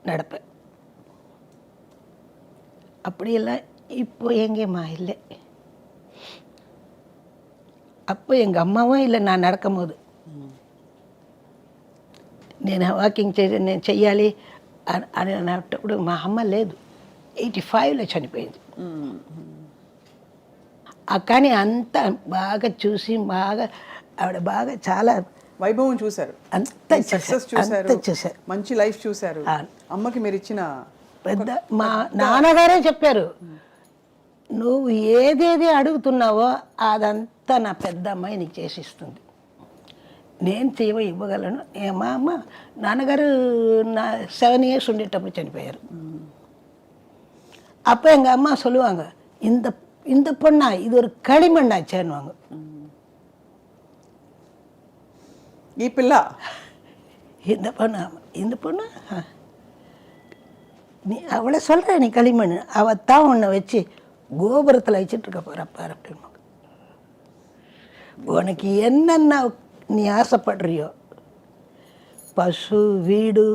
நடப்ப. அப்படியெல்லாம் இப்போ எங்கேம்மா இல்லை. அப்போ எங்கள் அம்மாவும் இல்லை நான் நடக்கும் போது. నేను వాకింగ్ నేను చెయ్యాలి అని అన్నప్పుడు మా అమ్మ లేదు, 85లో చనిపోయింది. కానీ అంత బాగా చూసి ఆవిడ బాగా చాలా వైభవం చూశారు, అంత సక్సెస్ చూశారు, మంచి లైఫ్ చూశారు. అమ్మకి మీరు ఇచ్చిన పెద్ద మా నాన్నగారే చెప్పారు, నువ్వు ఏదేది అడుగుతున్నావో అదంతా నా పెద్ద అమ్మాయి నీకు చేసిస్తుంది, నేను ఇవ్వగలను. మా అమ్మ నాన్నగారు 7 years ఉండేటప్పుడు చనిపోయారు. அப்போ எங்கள் அம்மா சொல்லுவாங்க, இந்த பொண்ணா இது ஒரு களிமண்ணாச்சேன்னுவாங்க. ఈ పిల్ల இந்த பொண்ணு நீ அவளை சொல்கிற, நீ களிமண், அவத்தான் உன்னை வச்சு கோபுரத்தில் வச்சுட்ருக்க போகிறப்பார் அப்படின்னு. உனக்கு என்னென்ன நீ ఆశపడ్రియో, పశు, వీడు,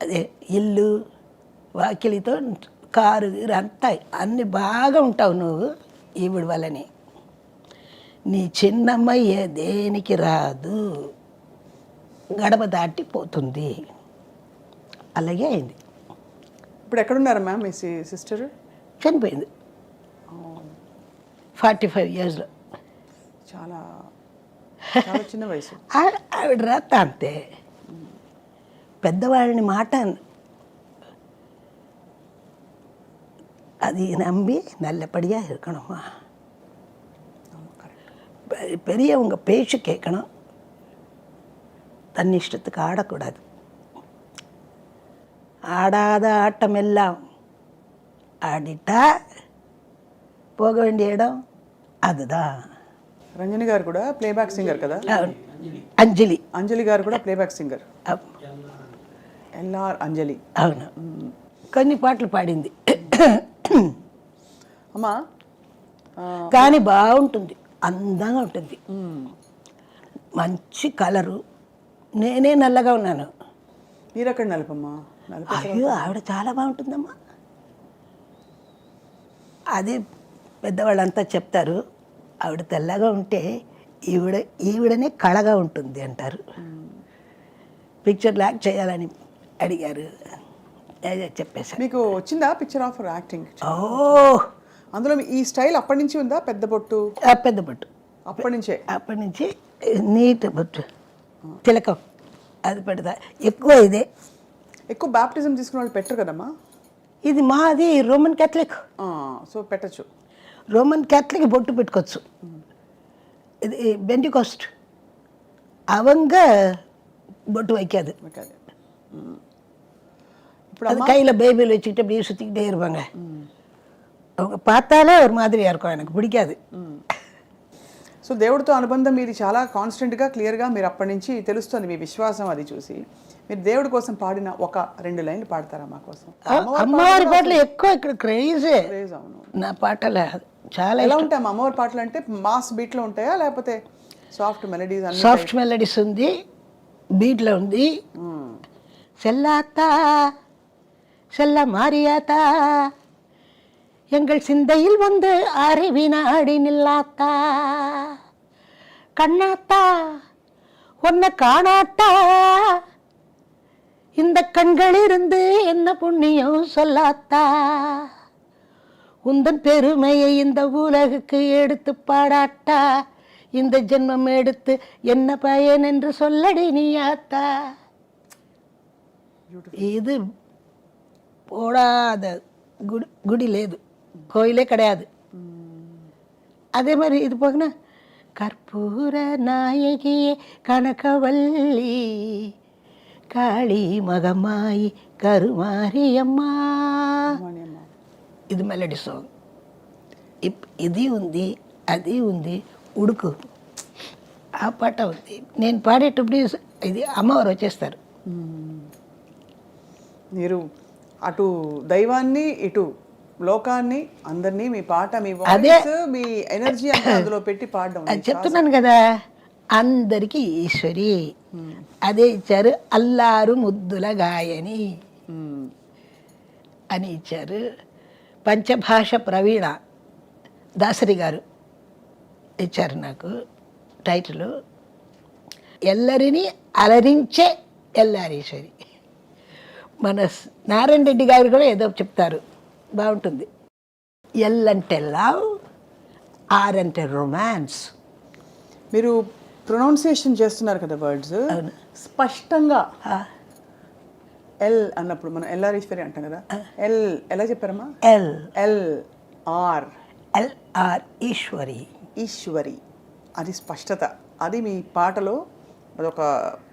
అదే ఇల్లు, వాకిలితో కారు గీరు అంతా అన్ని బాగా ఉంటావు నువ్వు ఈవిడ వలని. నీ చిన్నమ్మయ్య దేనికి రాదు, గడప దాటిపోతుంది. అలాగే అయింది. ఇప్పుడు ఎక్కడున్నారు మ్యామ్ మీ సిస్టర్? చనిపోయింది 45 yearsలో. చాలా చాలా చిన్న వయసు. ఆవిడ రాత అంతే. పెద్దవాళ్ళని మాట அது நம்பி நல்லபடியாக இருக்கணுமா. பெரியவங்க பேச்சு கேட்கணும், தன் இஷ்டத்துக்கு ஆடக்கூடாது. ஆடாத ஆட்டமெல்லாம் ஆடிட்டா போக வேண்டிய இடம் அதுதான். రంజని గారు కూడా ప్లేబ్యాక్ సింగర్ కదా? అంజలి. అంజలి గారు కూడా ప్లేబ్యాక్ సింగర్. అవ్- ఎల్ఆర్ అంజలి. అవును, కొన్ని పాటలు పాడింది. అమ్మా కానీ బాగుంటుంది, అందంగా ఉంటుంది, మంచి కలరు. నేనే నల్లగా ఉన్నాను. మీరు ఎక్కడ నలుపమ్మా? నలుపు అయ్యో ఆవిడ చాలా బాగుంటుందమ్మా. అది పెద్దవాళ్ళంతా చెప్తారు, ఆవిడ తెల్లగా ఉంటే ఈవిడనే కళగా ఉంటుంది అంటారు. పిక్చర్ లాక్ చేయాలని అడిగారు, చెప్పేశారు. మీకు వచ్చిందా పిక్చర్ ఆఫర్ యాక్టింగ్? ఓ అందులో ఈ స్టైల్ అప్పటి నుంచి ఉందా? పెద్ద బొట్టు పెద్ద బొట్టు అప్పటి నుంచే? అప్పటి నుంచి నీట్ బొట్టు, తిలకం అది పెడతా. ఎక్కువ ఇదే. ఎక్కువ బాప్టిజం తీసుకున్న వాళ్ళు పెట్టరు కదమ్మా? ఇది మాది రోమన్ క్యాథలిక్. సో పెట్టచ్చు. రోమన్ క్యాథలిక్ బొట్టు పెట్టుకోవచ్చు. ఇది பெண்டிகாஸ்ட் அவங்க பொட்டு வைக்காது. ఇప్పుడు அது கையில் பைபிள் வச்சுக்கிட்டு அப்படியே சுற்றிக்கிட்டே இருப்பாங்க. அவங்க பார்த்தாலே ஒரு மாதிரியாக இருக்கும், எனக்கு பிடிக்காது. సో దేవుడితో అనుబంధం మీది చాలా కాన్స్టెంట్గా క్లియర్గా మీరు అప్పటి నుంచి తెలుస్తుంది మీ విశ్వాసం. అది చూసి మీరు దేవుడి కోసం పాడిన ఒక 2 లైన్లు పాడతారా మా కోసం? అమ్మవారి పాటలు ఎక్కువ ఇక్కడ క్రేజే. అవును, నా పాటలు చాలా ఎలా ఉంటాయి అమ్మవారి పాటలు? అంటే మాస్ బీట్లో ఉంటాయా లేకపోతే సాఫ్ట్ మెలడీస్? సాఫ్ట్ మెలడీస్ ఉంది, బీట్లో ఉంది. செல்லாத்தா செல்ல மாறியாத்தா எங்கள் சிந்தையில் வந்து அறிவினாடி நில்லாத்தா, கண்ணாத்தா உன்னை காணாத்தா இந்த கண்களிலிருந்து என்ன புண்ணியம் சொல்லாத்தா, உந்தன் பெருமையை இந்த உலகுக்கு எடுத்து பாடாட்டா, இந்த ஜென்மம் எடுத்து என்ன பயன் என்று சொல்லடி நீயாத்தா. ఇది పోడాద గుడి లేదు, కోయిలే கிடையாது. அதே மாதிரி இது போகனா கற்பூர நாயகியே கனகவல்லி காளி மகமாயி కరుమారియమ్మా, ఇది మెలడీ సాంగ్. ఇది ఉంది, అది ఉంది, ఉడుకు ఆ పాట ఉంది. నేను పాడేటప్పుడు ఇది అమ్మవారు వచ్చేస్తారు. మీరు అటు దైవాన్ని ఇటు లోకాన్ని అందరినీ మీ పాట, మీ వాయిస్, మీ ఎనర్జీ అంతా అందులో పెట్టి పాడడం. అది చెప్తున్నాను కదా, అందరికీ ఈశ్వరి అదే ఇచ్చారు. అల్లారు ముద్దుల గాయని అని ఇచ్చారు. పంచభాష ప్రవీణ దాసరి గారు ఇచ్చారు నాకు టైటిల్. ఎల్లరిని అలరించే ఎల్లారీశ్వరి. మన నారాయణ రెడ్డి గారు కూడా ఏదో చెప్తారు, బాగుంటుంది. ఎల్ అంటే లవ్, ఆర్ అంటే రొమాన్స్. మీరు ప్రొనౌన్సియేషన్ చేస్తున్నారు కదా వర్డ్స్ స్పష్టంగా. ఎల్ అన్నప్పుడు మనం ఎల్ఆరీశ్వరి అంటాం కదా, ఎల్ ఎలా చెప్పారమ్మా? L L R Eswari. Eswari, అది స్పష్టత. అది మీ పాటలో అదొక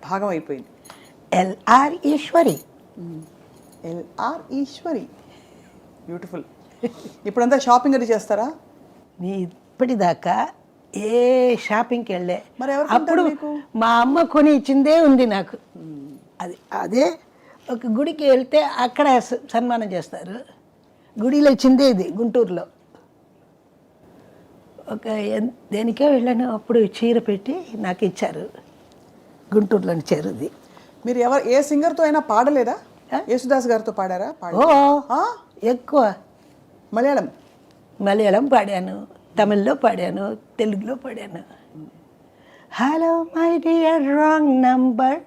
భాగం అయిపోయింది. L R Eswari. L R Eswari, beautiful. ఇప్పుడంతా షాపింగ్ అది చేస్తారా? నీ ఇప్పటిదాకా ఏ షాపింగ్కి వెళ్ళే, మరి ఎవరు అప్పుడు మా అమ్మ కొని ఇచ్చిందే ఉంది నాకు. అదే ఒక గుడికి వెళ్తే అక్కడ సన్మానం చేస్తారు. గుడిలో ఇచ్చిందే ఇది గుంటూరులో. ఒక దేనికే వెళ్ళాను, అప్పుడు చీర పెట్టి నాకు ఇచ్చారు. గుంటూరులోని చీరది. మీరు ఏ సింగర్తో అయినా పాడలేదా? యేసుదాస్ గారితో పాడారా? ఓ ఎక్కువ మలయాళం. మలయాళం పాడాను, తమిళ్లో పాడాను, తెలుగులో పాడాను. Hello my dear wrong number,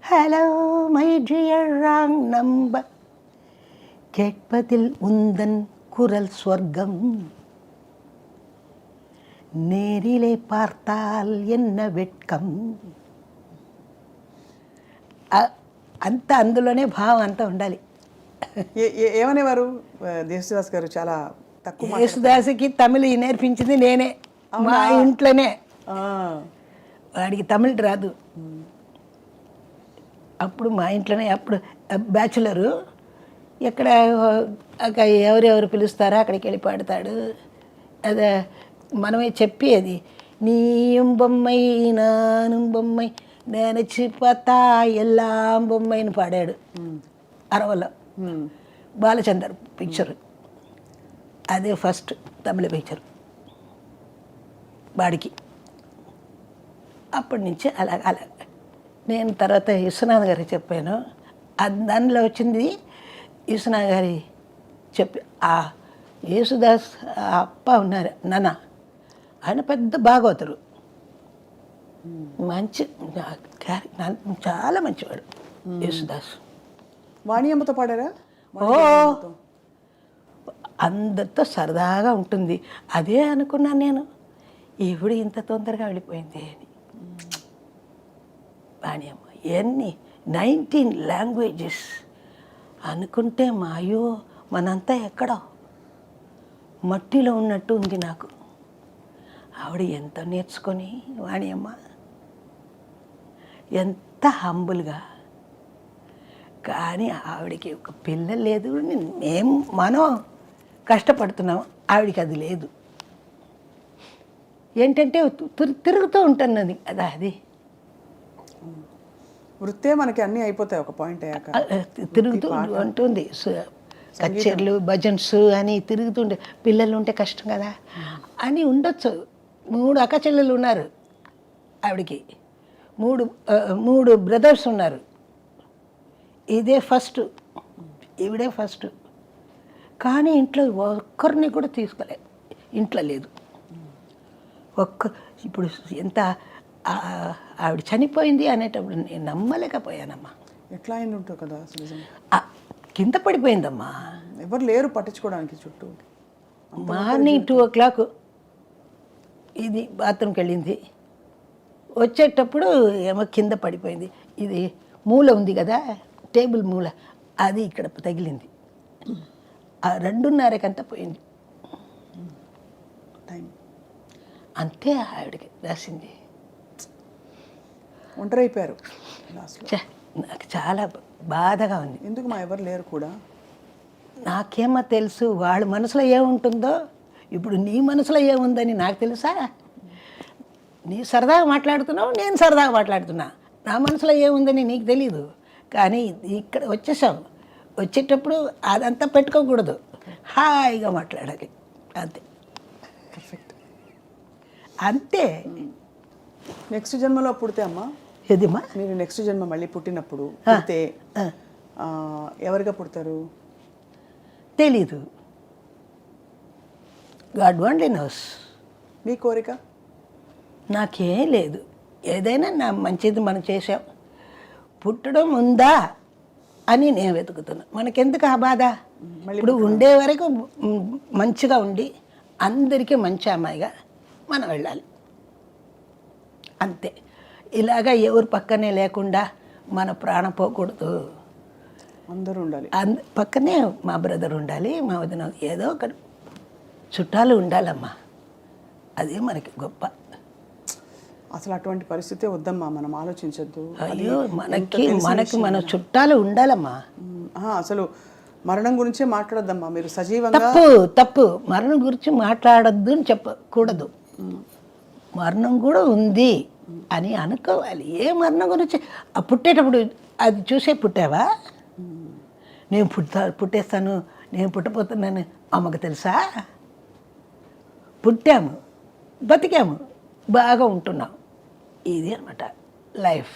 hello my dear wrong number, கேட்பதில் உந்தன் குரல் ஸ்வர்க்கம், நேரிலே பார்த்தால் என்ன வெட்கம். అంత అందులోనే భావం అంతా ఉండాలి. ఏమనేవారు యేసుదాస్ గారు? చాలా తక్కువ. యేసుదాస్కి తమిళ నేర్పించింది నేనే, మా ఇంట్లోనే. వాడికి తమిళ రాదు. అప్పుడు మా ఇంట్లోనే, అప్పుడు బ్యాచులరు, ఎక్కడ ఎవరెవరు పిలుస్తారో అక్కడికి వెళ్ళి పాడతాడు. అదే మనమే చెప్పేది, నీ బొమ్మై నాను బొమ్మై నేనచ్చి పతా ఎల్లాం బొమ్మైని పాడాడు అరవలో. బాలచందర్ పిక్చరు, అదే ఫస్ట్ తమిళ పిక్చర్ వాడికి. అప్పటి నుంచి అలా నేను తర్వాత విశ్వనాథ్ గారికి చెప్పాను. దానిలో వచ్చింది విశ్వనాథ్ గారి చెప్పి, ఆ యేసుదాస్ అప్ప ఉన్నారు నాన్న, ఆయన పెద్ద భాగవతుడు, మంచి చాలా మంచివాడు యేసుదాస్. వాణియమ్మతో పాడారా? ఓ, అందరితో సరదాగా ఉంటుంది. అదే అనుకున్నాను నేను, ఈవిడ ఇంత తొందరగా వెళ్ళిపోయింది అని. వాణియమ్మ ఎన్ని 19 లాంగ్వేజెస్ అనుకుంటే మాయో మనంతా ఎక్కడో మట్టిలో ఉన్నట్టు ఉంది నాకు. ఆవిడ ఎంత నేర్చుకొని, వాణియమ్మ ఎంత హంబుల్గా. కానీ ఆవిడకి ఒక పిల్ల లేదు. మనం కష్టపడుతున్నాం, ఆవిడకి అది లేదు. ఏంటంటే తిరుగుతూ ఉంటున్నది కదా, అది వృత్తే మనకి అన్నీ అయిపోతాయి ఒక పాయింట్ అయ్యాక. తిరుగుతూ ఉంటుంది. కచేర్లు, భజన్స్ అని తిరుగుతుండే. పిల్లలు ఉంటే కష్టం కదా అని ఉండొచ్చు. 3 అక్క చెల్లెలు ఉన్నారు ఆవిడకి, 3 బ్రదర్స్ ఉన్నారు. ఇదే ఫస్ట్, ఈవిడే ఫస్ట్. కానీ ఇంట్లో ఒక్కరిని కూడా తీసుకోలేదు, ఇంట్లో లేదు ఇప్పుడు ఎంత ఆవిడ చనిపోయింది అనేటప్పుడు నేను నమ్మలేకపోయానమ్మా. ఎట్లా అయింది ఉంటావు కదా అసలు. కింద పడిపోయిందమ్మా, ఎవరు లేరు పట్టించుకోవడానికి చుట్టూ. మార్నింగ్ 2 o'clock ఇది బాత్రూమ్కి వెళ్ళింది. వచ్చేటప్పుడు ఏమో కింద పడిపోయింది. ఇది మూల ఉంది కదా, టేబుల్ మూల, అది ఇక్కడ తగిలింది. ఆ 2:30కంతా పోయింది. టైం అంతే ఆవిడకి రాసింది. ఒంటరి అయిపోయారు లాస్ట్లో. నాకు చాలా బాధగా ఉంది. ఎందుకు మా ఎవరు లేరు కూడా? నాకేమో తెలుసు వాళ్ళ మనసులో ఏముంటుందో. ఇప్పుడు నీ మనసులో ఏముందని నాకు తెలుసా? నీ సరదాగా మాట్లాడుతున్నావు, నేను సరదాగా మాట్లాడుతున్నా. నా మనసులో ఏముందని నీకు తెలీదు. కానీ ఇక్కడ వచ్చేసాం, వచ్చేటప్పుడు అదంతా పెట్టుకోకూడదు, హాయిగా మాట్లాడాలి. అంతే, పర్ఫెక్ట్. అంతే. నెక్స్ట్ జన్మలో పుడితే అమ్మా, ఏదిమ్మా మీరు నెక్స్ట్ జన్మ మళ్ళీ పుట్టినప్పుడు పుడితే ఎవరిగా పుడతారు? తెలీదు. God only knows. మీ కోరిక? నాకేం లేదు. ఏదైనా నా మంచిది మనం చేసాం. పుట్టడం ఉందా అని నేను వెతుకుతున్నా. మనకెందుకు ఆ బాధ? ఇప్పుడు ఉండే వరకు మంచిగా ఉండి అందరికీ మంచి అమ్మాయిగా మనం వెళ్ళాలి, అంతే. ఇలాగా ఎవరు పక్కనే లేకుండా మన ప్రాణం పోకూడదు. అందరూ ఉండాలి. పక్కనే మా బ్రదర్ ఉండాలి, మా వదిన, ఏదో ఒక చుట్టాలు ఉండాలమ్మా. అదే మనకి గొప్ప. అసలు అటువంటి పరిస్థితే వద్దమ్మా, మనం ఆలోచించద్దు. అయ్యో, మనకి మన చుట్టాలు ఉండాలమ్మా. అసలు మరణం గురించే మాట్లాడద్దమ్మా. మీరు సజీవంగా తప్పు మరణం గురించి మాట్లాడద్దు అని చెప్పకూడదు. మరణం కూడా ఉంది అని అనుకోవాలి. ఏ మరణం గురించి పుట్టేటప్పుడు అది చూసే పుట్టావా? నేను పుట్టేస్తాను, నేను పుట్టపోతున్నాను అమ్మకు తెలుసా? పుట్టాము, బతికాము, బాగా ఉంటున్నాం. ఇది అన్నమాట లైఫ్.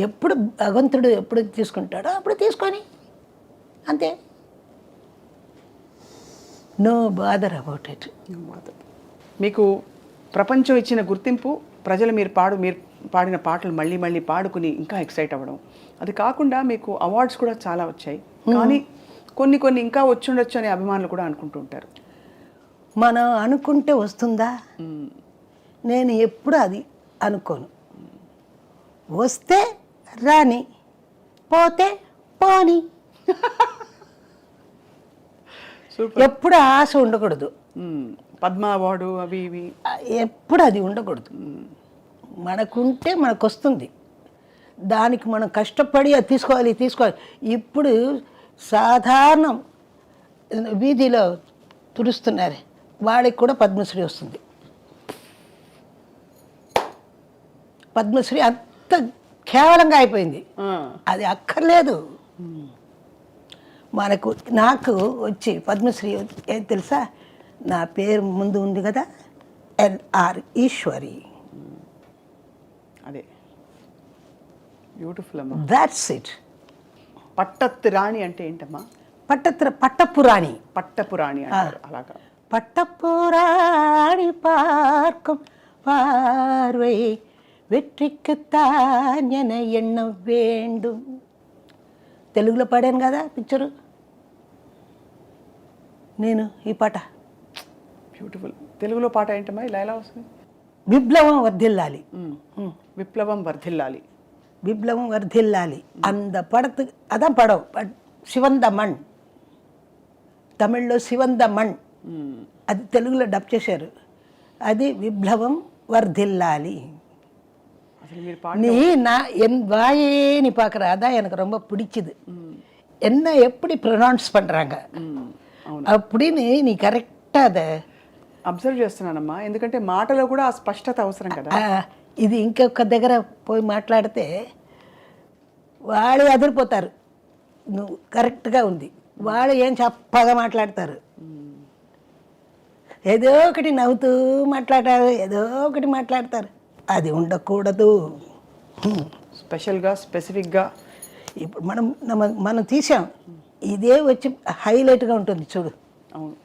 ఎప్పుడు భగవంతుడు ఎప్పుడు తీసుకుంటాడో అప్పుడు తీసుకొని అంతే. No bother about it. మీకు ప్రపంచం ఇచ్చిన గుర్తింపు, ప్రజలు మీరు పాడిన పాటలు మళ్ళీ మళ్ళీ పాడుకుని ఇంకా ఎక్సైట్ అవ్వడం, అది కాకుండా మీకు అవార్డ్స్ కూడా చాలా వచ్చాయి. కానీ కొన్ని కొన్ని ఇంకా వచ్చుండొచ్చు అనే అభిమానులు కూడా అనుకుంటూ ఉంటారు. మనం అనుకుంటే వస్తుందా? నేను ఎప్పుడు అది అనుకోను. వస్తే రాని, పోతే పోని. ఎప్పుడు ఆశ ఉండకూడదు. పద్మ అవార్డు అవి ఇవి ఎప్పుడు అది ఉండకూడదు. మనకుంటే మనకు వస్తుంది, దానికి మనం కష్టపడి అది తీసుకోవాలి. ఇప్పుడు సాధారణం వీధిలో తుడుస్తున్నారు, వాడికి కూడా పద్మశ్రీ వస్తుంది. పద్మశ్రీ అంత కేవలంగా అయిపోయింది, అది అక్కర్లేదు మనకు. నాకు వచ్చి పద్మశ్రీ ఏం తెలుసా? నా పేరు ముందు ఉంది కదా, ఎన్ఆర్ ఈశ్వరి. అదే బ్యూటిఫుల్ అమ్మా. That's it. పట్టత్తు రాణి అంటే ఏంటమ్మా? పట్టపురాణి. పట్టపురాణి అంటారు. అలాగా பட்டப்புராணி பார்க்கும் பார்வை వెట్రిక్కుతాన్ ఎన ఎన్న வேண்டும். తెలుగులో పాడాను కదా పిక్చరు నేను ఈ పాట. బ్యూటిఫుల్. తెలుగులో పాట ఏంటమ్మా? ఇలా ఎలా వస్తుంది? విప్లవం వర్ధిల్లాలి. విప్లవం వర్ధిల్లాలి. விப்ளவம் வர்தில்லாலி. அந்த படத்துக்கு அதான் படம். சிவந்த மண், తమిళ్లో శివంద మణ్, అది తెలుగులో డబ్ చేశారు. అది విప్లవం వర్ధిల్లాలి. நீ நான் என் வாயே நீ பார்க்குற, அதான் எனக்கு ரொம்ப பிடிச்சது. என்ன எப்படி ப்ரொனவுன்ஸ் பண்ணுறாங்க அப்படின்னு நீ కరెక్ట్గా அதை అబ్జర్వ్ చేస్తున్నానమ్మా. ఎందుకంటే మాటలో కూడా ఆ స్పష్టత అవసరం కదా. ఇది ఇంకొక దగ్గర పోయి మాట్లాడితే వాళ్ళు అదిరిపోతారు. నువ్వు కరెక్ట్గా ఉంది, వాళ్ళు ఏం చప్పగా మాట్లాడతారు, ఏదో ఒకటి నవ్వుతూ మాట్లాడారు, ఏదో ఒకటి మాట్లాడతారు. అది ఉండకూడదు. స్పెషల్గా స్పెసిఫిక్గా ఇప్పుడు మనం తీసాం, ఇదే వచ్చి హైలైట్గా ఉంటుంది చూడు. అవును,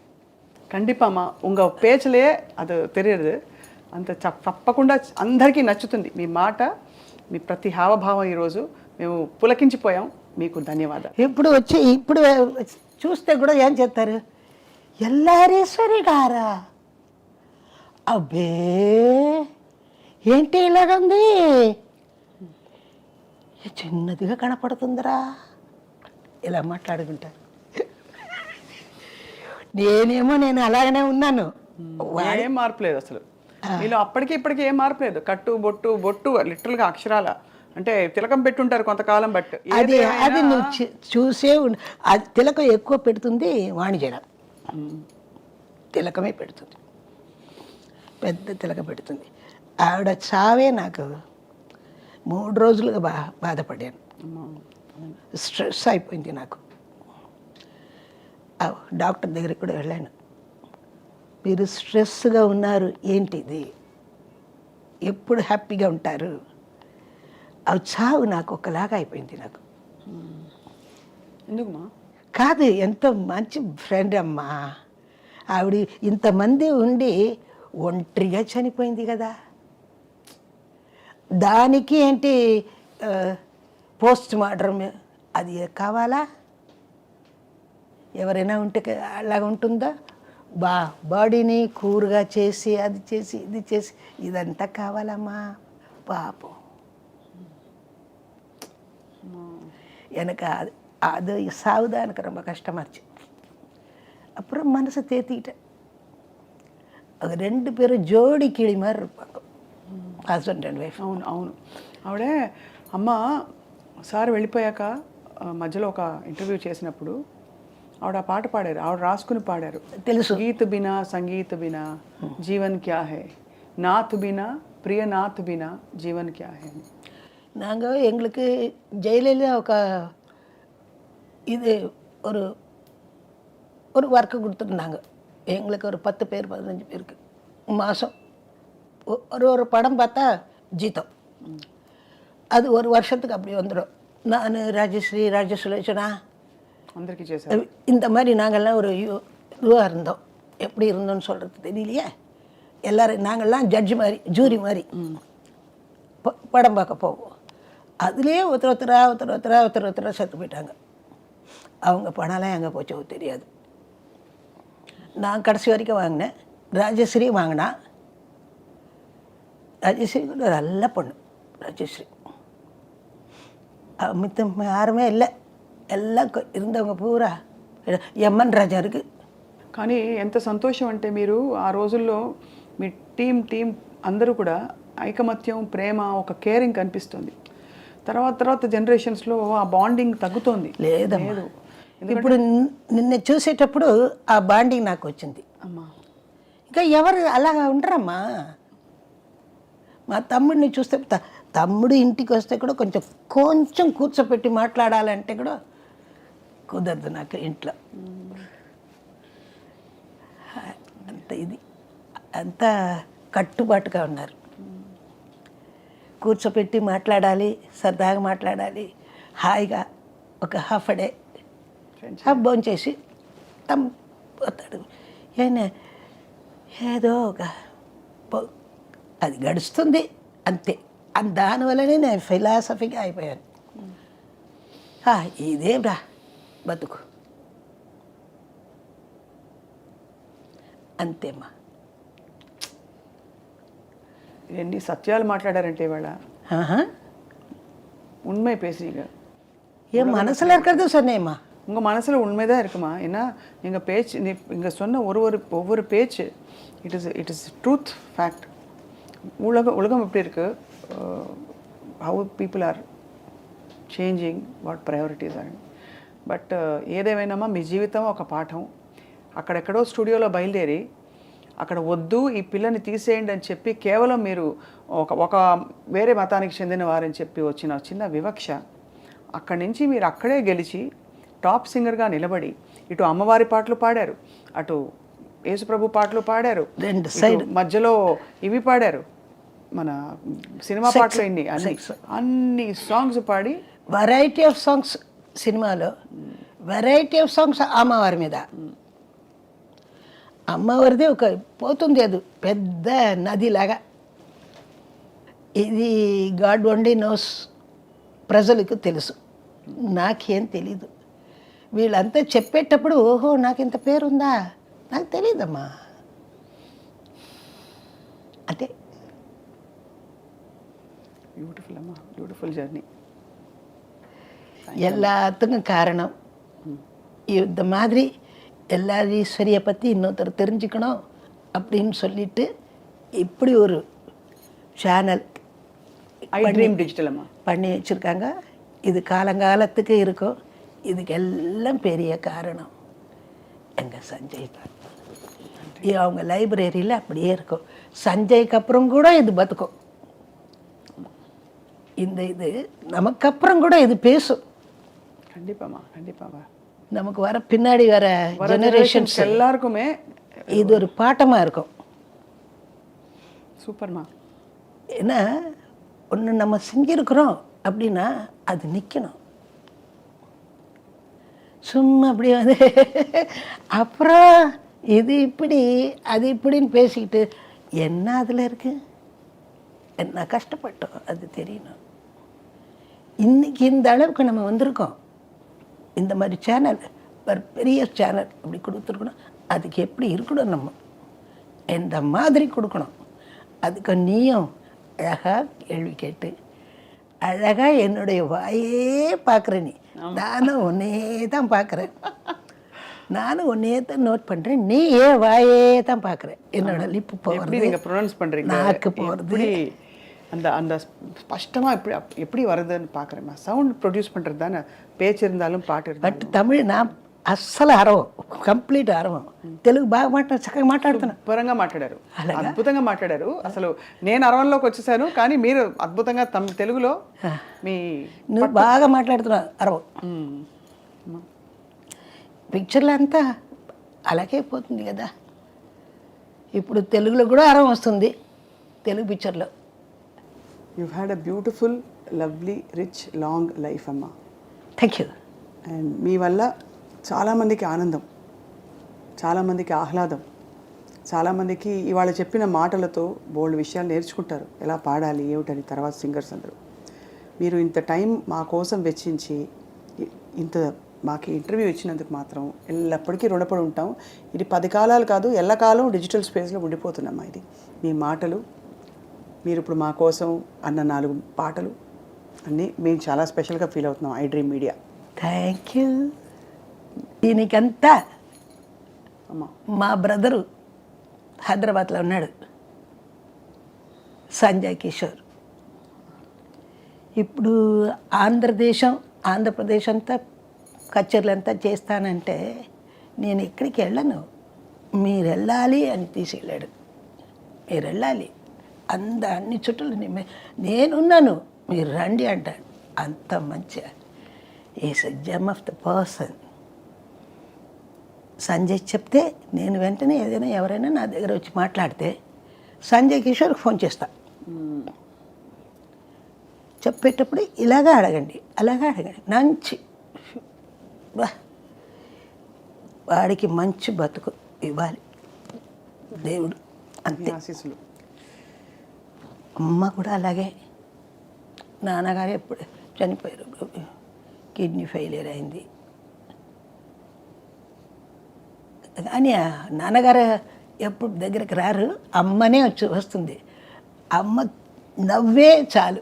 கண்டிப்பாம்மா. உங்கள் பேச்சிலே அது தெரியுது. అంత తప్పకుండా అందరికీ నచ్చుతుంది మీ మాట, మీ ప్రతి హావభావం. ఈరోజు మేము పులకించిపోయాం. మీకు ధన్యవాదాలు. ఇప్పుడు చూస్తే కూడా ఏం చేస్తారు, ఎల్లారేశ్వరి గారా, అబ్బే ఏంటి ఇలాగుంది, చిన్నదిగా కనపడుతుందిరా, ఇలా మాట్లాడుకుంటారు. నేను అలాగనే ఉన్నాను. ఏం మార్పు లేదు అసలు మీలో. అప్పటికి ఇప్పటికీ ఏం మార్పు లేదు. కట్టు బొట్టు లిటరల్గా అక్షరాల అంటే తిలకం పెట్టుంటారు కొంతకాలం. బట్ అది నువ్వు చూసే అది తిలకం ఎక్కువ పెడుతుంది వాణిజ్యం. తిలకమే పెడుతుంది, పెద్ద తిలక పెడుతుంది. ఆవిడ చావే నాకు 3 రోజులుగా బాధపడాను. స్ట్రెస్ అయిపోయింది నాకు. డాక్టర్ దగ్గరికి కూడా వెళ్ళాను. మీరు స్ట్రెస్గా ఉన్నారు, ఏంటిది, ఎప్పుడు హ్యాపీగా ఉంటారు? అవి చావు నాకు ఒకలాగా అయిపోయింది నాకు. ఎందుకుమా? కాదు, ఎంతో మంచి ఫ్రెండ్ అమ్మా ఆవిడ. ఇంతమంది ఉండి ఒంటరిగా చనిపోయింది కదా. దానికి ఏంటి పోస్ట్ మార్టం అది కావాలా? ఎవరైనా ఉంటే అలాగ ఉంటుందా? బాడీని కూరగా చేసి అది చేసి ఇది చేసి ఇదంతా కావాలమ్మా పాపం. எனக்கு அது சாவுதான் எனக்கு ரொம்ப கஷ்டமாச்சு. அப்புறம் மனசு தேத்திக்கிட்டேன். அது 2 பேரும் ஜோடி கிளி மாதிரி இருப்பாங்க, హస్బెండ్ అండ్ వైఫ్. అవును అవును. ఆవిడే అమ్మ సార్ వెళ్ళిపోయాక మధ్యలో ఒక ఇంటర్వ్యూ చేసినప్పుడు ఆవిడ ఆ పాట పాడారు. ఆవిడ రాసుకుని పాడారు. తెలుసు. గీత్ బినా సంగీత్ బినా జీవన్ క్యా హై, నాత్ బినా ప్రియ నాత్ బినా జీవన్ క్యా హై. நாங்கள் எங்களுக்கு ஜெயலலிதா இது ஒரு ஒர்க்கு கொடுத்துருந்தாங்க எங்களுக்கு, ஒரு 10 பேர் 15 பேருக்கு மாதம் ஒரு படம் பார்த்தா ஜீத்தம். அது ஒரு வருஷத்துக்கு அப்படி வந்துடும். நான் ராஜஸ்ரீ, ராஜசுலோச்சனா అందరికీ చేశారు. இந்த மாதிரி நாங்கள்லாம் ஒரு இதுவாக இருந்தோம். எப்படி இருந்தோம்னு சொல்கிறது தெரியலையே. எல்லோரும் நாங்கள்லாம் ஜட்ஜு மாதிரி, ஜூரி மாதிரி படம் பார்க்க போவோம். அதுலேயே ஒருத்தர் செத்து போயிட்டாங்க. அவங்க பணம்லாம் எங்கே போச்சோ தெரியாது. நான் கடைசி வரைக்கும் வாங்கினேன். ராஜஸ்ரீ வாங்கினா. ராஜஸ்ரீ கூட நல்ல பொண்ணு. ராஜஸ்ரீ மித்தம் யாருமே இல்லை. எல்லாம் இருந்தவங்க பூரா எம்எన్ రాజా இருக்குது. కానీ ఎంత సంతోషం అంటే మీరు ఆ రోజుల్లో మీ టీం అందరూ కూడా ఐకమత్యం, ప్రేమ, ఒక కేరింగ్ కనిపిస్తుంది. తర్వాత జనరేషన్స్లో ఆ బాండింగ్ తగ్గుతోంది. లేదమ్మా, ఇప్పుడు నిన్న చూసేటప్పుడు ఆ బాండింగ్ నాకు వచ్చింది అమ్మా. ఇంకా ఎవరు అలా ఉండరమ్మా. మా తమ్ముడిని చూస్తే తమ్ముడు ఇంటికి వస్తే కూడా కొంచెం కూర్చోపెట్టి మాట్లాడాలంటే కూడా కుదరదు నాకు ఇంట్లో. అంత కట్టుబాటుగా ఉన్నారు. కూర్చోపెట్టి మాట్లాడాలి, సరదాగా మాట్లాడాలి, హాయిగా ఒక హాఫ్ డే భోంచేసి పోతాడు. ఏదో ఒక అది గడుస్తుంది అంతే. దానివల్లనే నేను ఫిలాసఫీగా అయిపోయాను. ఇదేంరా బతుకు అంతేమ్మా. ఎన్ని సత్యాలు మాట్లాడారంటే ఇవాళ. உண்மை பேசுறீங்க. என் மனசில் இருக்கிறது சொன்னேம்மா. உங்கள் மனசில் உண்மைதான் இருக்குமா? ஏன்னா எங்கள் பேச்சு, நீ இங்கே சொன்ன ஒவ்வொரு பேச்சு இட் இஸ் ட்ரூத், ஃபேக்ட். உலகம் எப்படி இருக்குது, how people are changing, what priorities అని. బట్ ఏదేమైనా మీ జీవితం ఒక పాఠం. అక్కడెక్కడో స్టూడియోలో బయలుదేరి అక్కడ వద్దు ఈ పిల్లని తీసేయండి అని చెప్పి కేవలం మీరు ఒక వేరే మతానికి చెందిన వారని చెప్పి వచ్చిన చిన్న వివక్ష, అక్కడి నుంచి మీరు అక్కడే గెలిచి టాప్ సింగర్గా నిలబడి ఇటు అమ్మవారి పాటలు పాడారు, అటు యేసుప్రభు పాటలు పాడారు, మధ్యలో ఇవి పాడారు, మన సినిమా పాటలు అన్ని సాంగ్స్ పాడి వెరైటీ ఆఫ్ సాంగ్స్ సినిమాలో, వెరైటీ ఆఫ్ సాంగ్స్ అమ్మవారి మీద. అమ్మవారిది ఒక పోతుంది, అది పెద్ద నదిలాగా. ఇది గాడ్ ఓన్లీ నోస్, ప్రజలకు తెలుసు, నాకేం తెలీదు. వీళ్ళంతా చెప్పేటప్పుడు ఓహో నాకు ఇంత పేరుందా, నాకు తెలీదమ్మా. అంటే బ్యూటిఫుల్ అమ్మా, బ్యూటిఫుల్ జర్నీ. எல்லாத்துக்கும் காரணம் இந்த மாதிரி எல்லா ஈஸ்வரியை பற்றி இன்னொருத்தர் தெரிஞ்சுக்கணும் அப்படின்னு சொல்லிட்டு இப்படி ஒரு சேனல் iDream Digital அம்மா பண்ணி வச்சுருக்காங்க. இது காலங்காலத்துக்கு இருக்கும். இதுக்கு எல்லாம் பெரிய காரணம் எங்கள் சஞ்சய் தான். அவங்க லைப்ரரியில் அப்படியே இருக்கும். சஞ்சய்க்கு அப்புறம் கூட இது பத்துக்கும். இந்த இது நமக்கு அப்புறம் கூட இது பேசும். கண்டிப்பாம்மா, கண்டிப்பாம்மா. நமக்கு வர பின்னாடி வர ஜெனரேஷன்ஸ் எல்லாருக்குமே இது ஒரு பாட்டமாக இருக்கும். சூப்பர்மா. ஏன்னா ஒன்று நம்ம செஞ்சுருக்குறோம் அப்படின்னா அது நிற்கணும். சும்மா அப்படி வந்து அப்புறம் இது இப்படி அது இப்படின்னு பேசிக்கிட்டு என்ன அதில் இருக்கு, என்ன கஷ்டப்பட்டோம் அது தெரியணும். இன்றைக்கி இந்த அளவுக்கு நம்ம வந்திருக்கோம். இந்த மாதிரி சேனல், ஒரு பெரிய சேனல் அப்படி கொடுத்துருக்கணும். அதுக்கு எப்படி இருக்கணும், நம்ம எந்த மாதிரி கொடுக்கணும், அதுக்கு நீயும் அழகாக கேள்வி கேட்டு அழகாக என்னுடைய வாயே பார்க்குற. நீ நானும் ஒன்னே தான் பார்க்குறேன், நானும் ஒன்னே தான் நோட் பண்ணுறேன். நீ ஏன் வாயே தான் பார்க்குறேன். என்னோட லிப்பு போகிறது, நீங்கள் ப்ரொனவுன்ஸ் பண்ணுறீங்க, நாக்கு போகிறது, அந்த அந்த ஸ்பஷ்டமாக எப்படி வருதுன்னு பார்க்குறேம்மா. சவுண்ட் ப்ரொடியூஸ் பண்ணுறது தானே, பேச்சு இருந்தாலும் பாட்டு இருந்தாலும். బట్ తమిళ్ నా అస్సలు అరవం, కంప్లీట్ అరవం. తెలుగు బాగా చక్కగా మాట్లాడుతున్నాను. శుభ్రంగా మాట్లాడారు, అద్భుతంగా మాట్లాడారు. అసలు నేను అరవంలోకి వచ్చేసాను, కానీ మీరు అద్భుతంగా తెలుగులో మీ నువ్వు బాగా మాట్లాడుతున్నావు అరవం. పిక్చర్లో అంతా అలాగే పోతుంది కదా. ఇప్పుడు తెలుగులో కూడా అరవం వస్తుంది తెలుగు పిక్చర్లో. You've had a beautiful lovely rich long life అమ్మ. Thank you. అండ్ మీ వల్ల చాలామందికి ఆనందం, చాలామందికి ఆహ్లాదం, చాలామందికి ఇవాళ చెప్పిన మాటలతో బోల్డ్ విషయాలు నేర్చుకుంటారు, ఎలా పాడాలి ఏమిటని తర్వాత సింగర్స్ అందరూ. మీరు ఇంత టైం మా కోసం వెచ్చించి ఇంత మాకు ఇంటర్వ్యూ ఇచ్చినందుకు మాత్రం ఎల్లప్పటికీ రుణపడి ఉంటాం. ఇది 10 కాలాలు కాదు, ఎల్లకాలం డిజిటల్ స్పేస్లో ఉండిపోతున్నామ్మా. ఇది మీ మాటలు, మీరు ఇప్పుడు మా కోసం అన్న 4 పాటలు అన్నీ మేము చాలా స్పెషల్గా ఫీల్ అవుతున్నాం I dream media. Thank you. దీనికంతా అమ్మా మా బ్రదరు హైదరాబాద్లో ఉన్నాడు, సంజయ్ కిషోర్. ఇప్పుడు ఆంధ్రప్రదేశ్ అంతా కచేరీలంతా చేస్తానంటే నేను ఎక్కడికి వెళ్ళను, మీరు వెళ్ళాలి అని తీసుకెళ్ళాడు. మీరు వెళ్ళాలి, అన్ని చుట్టూ నేనున్నాను, మీరు రండి అంటాడు. అంత మంచిగా is a gem of the person. Sanjay చెప్తే నేను వెంటనే ఏదైనా ఎవరైనా నా దగ్గర వచ్చి మాట్లాడితే సంజయ్ కిషోర్కి ఫోన్ చేస్తా. చెప్పేటప్పుడు ఇలాగా అడగండి, అలాగా అడగండి. మంచి వాడికి మంచి బతుకు ఇవ్వాలి దేవుడు, అంతే. ఆశీస్సులు. అమ్మ కూడా అలాగే. నాన్నగారు ఎప్పుడు చనిపోయారు, కిడ్నీ ఫెయిలియర్ అయింది. కానీ నాన్నగారు ఎప్పుడు దగ్గరికి రారు, అమ్మనే వస్తుంది. అమ్మ నవ్వే చాలు,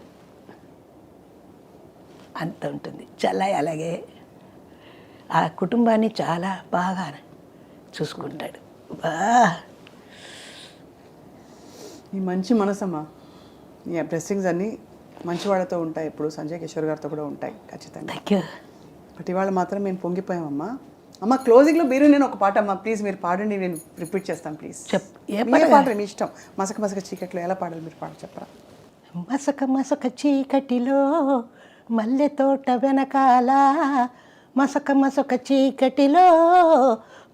అంత ఉంటుంది. చల్లయ్య అలాగే ఆ కుటుంబాన్ని చాలా బాగా చూసుకుంటాడు. ఈ మంచి మనసమ్మా, ఈ బ్లెస్సింగ్స్ అన్నీ మంచివాళ్ళతో ఉంటాయి, ఎప్పుడు సంజయ్ కిషోర్ గారితో కూడా ఉంటాయి ఖచ్చితంగా. Thank you. బట్ ఇవాళ మాత్రం మేము పొంగిపోయామమ్మా. అమ్మ క్లోజింగ్లో మీరు నేను ఒక పాట అమ్మా, ప్లీజ్ మీరు పాడండి, నేను రిపీట్ చేస్తాను ప్లీజ్. ఏ పాట మీ ఇష్టం. మసక మసక చీకట్లో ఎలా పాడాలి మీరు పాట చెప్పరా? మసక మసక చీకటిలో మల్లె తోట వెనకాల, మసక మసక చీకటిలో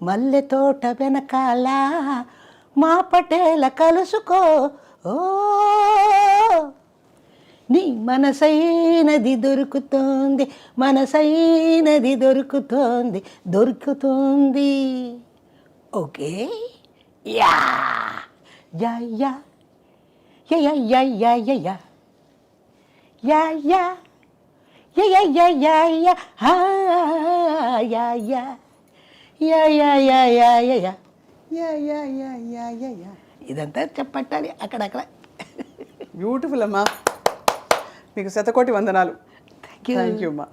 మల్లె తోట వెనకాల, మా పటేల కలుసుకో ఓ, నీ మనసైనది దొరుకుతోంది, మనసైనది దొరుకుతోంది, దొరుకుతోంది. ఓకే యా యా యా యా యా యా యా యా యా యా యా యా యా యా యా హా యా యా యా యా యా యా యా యా యా యా యా యా యా యా. ఇదంతా చెప్పట్టాలి అక్కడక్కడ. బ్యూటిఫుల్ అమ్మా, మీకు శతకోటి వందనాలు. Thank you. థ్యాంక్ యూ అమ్మా.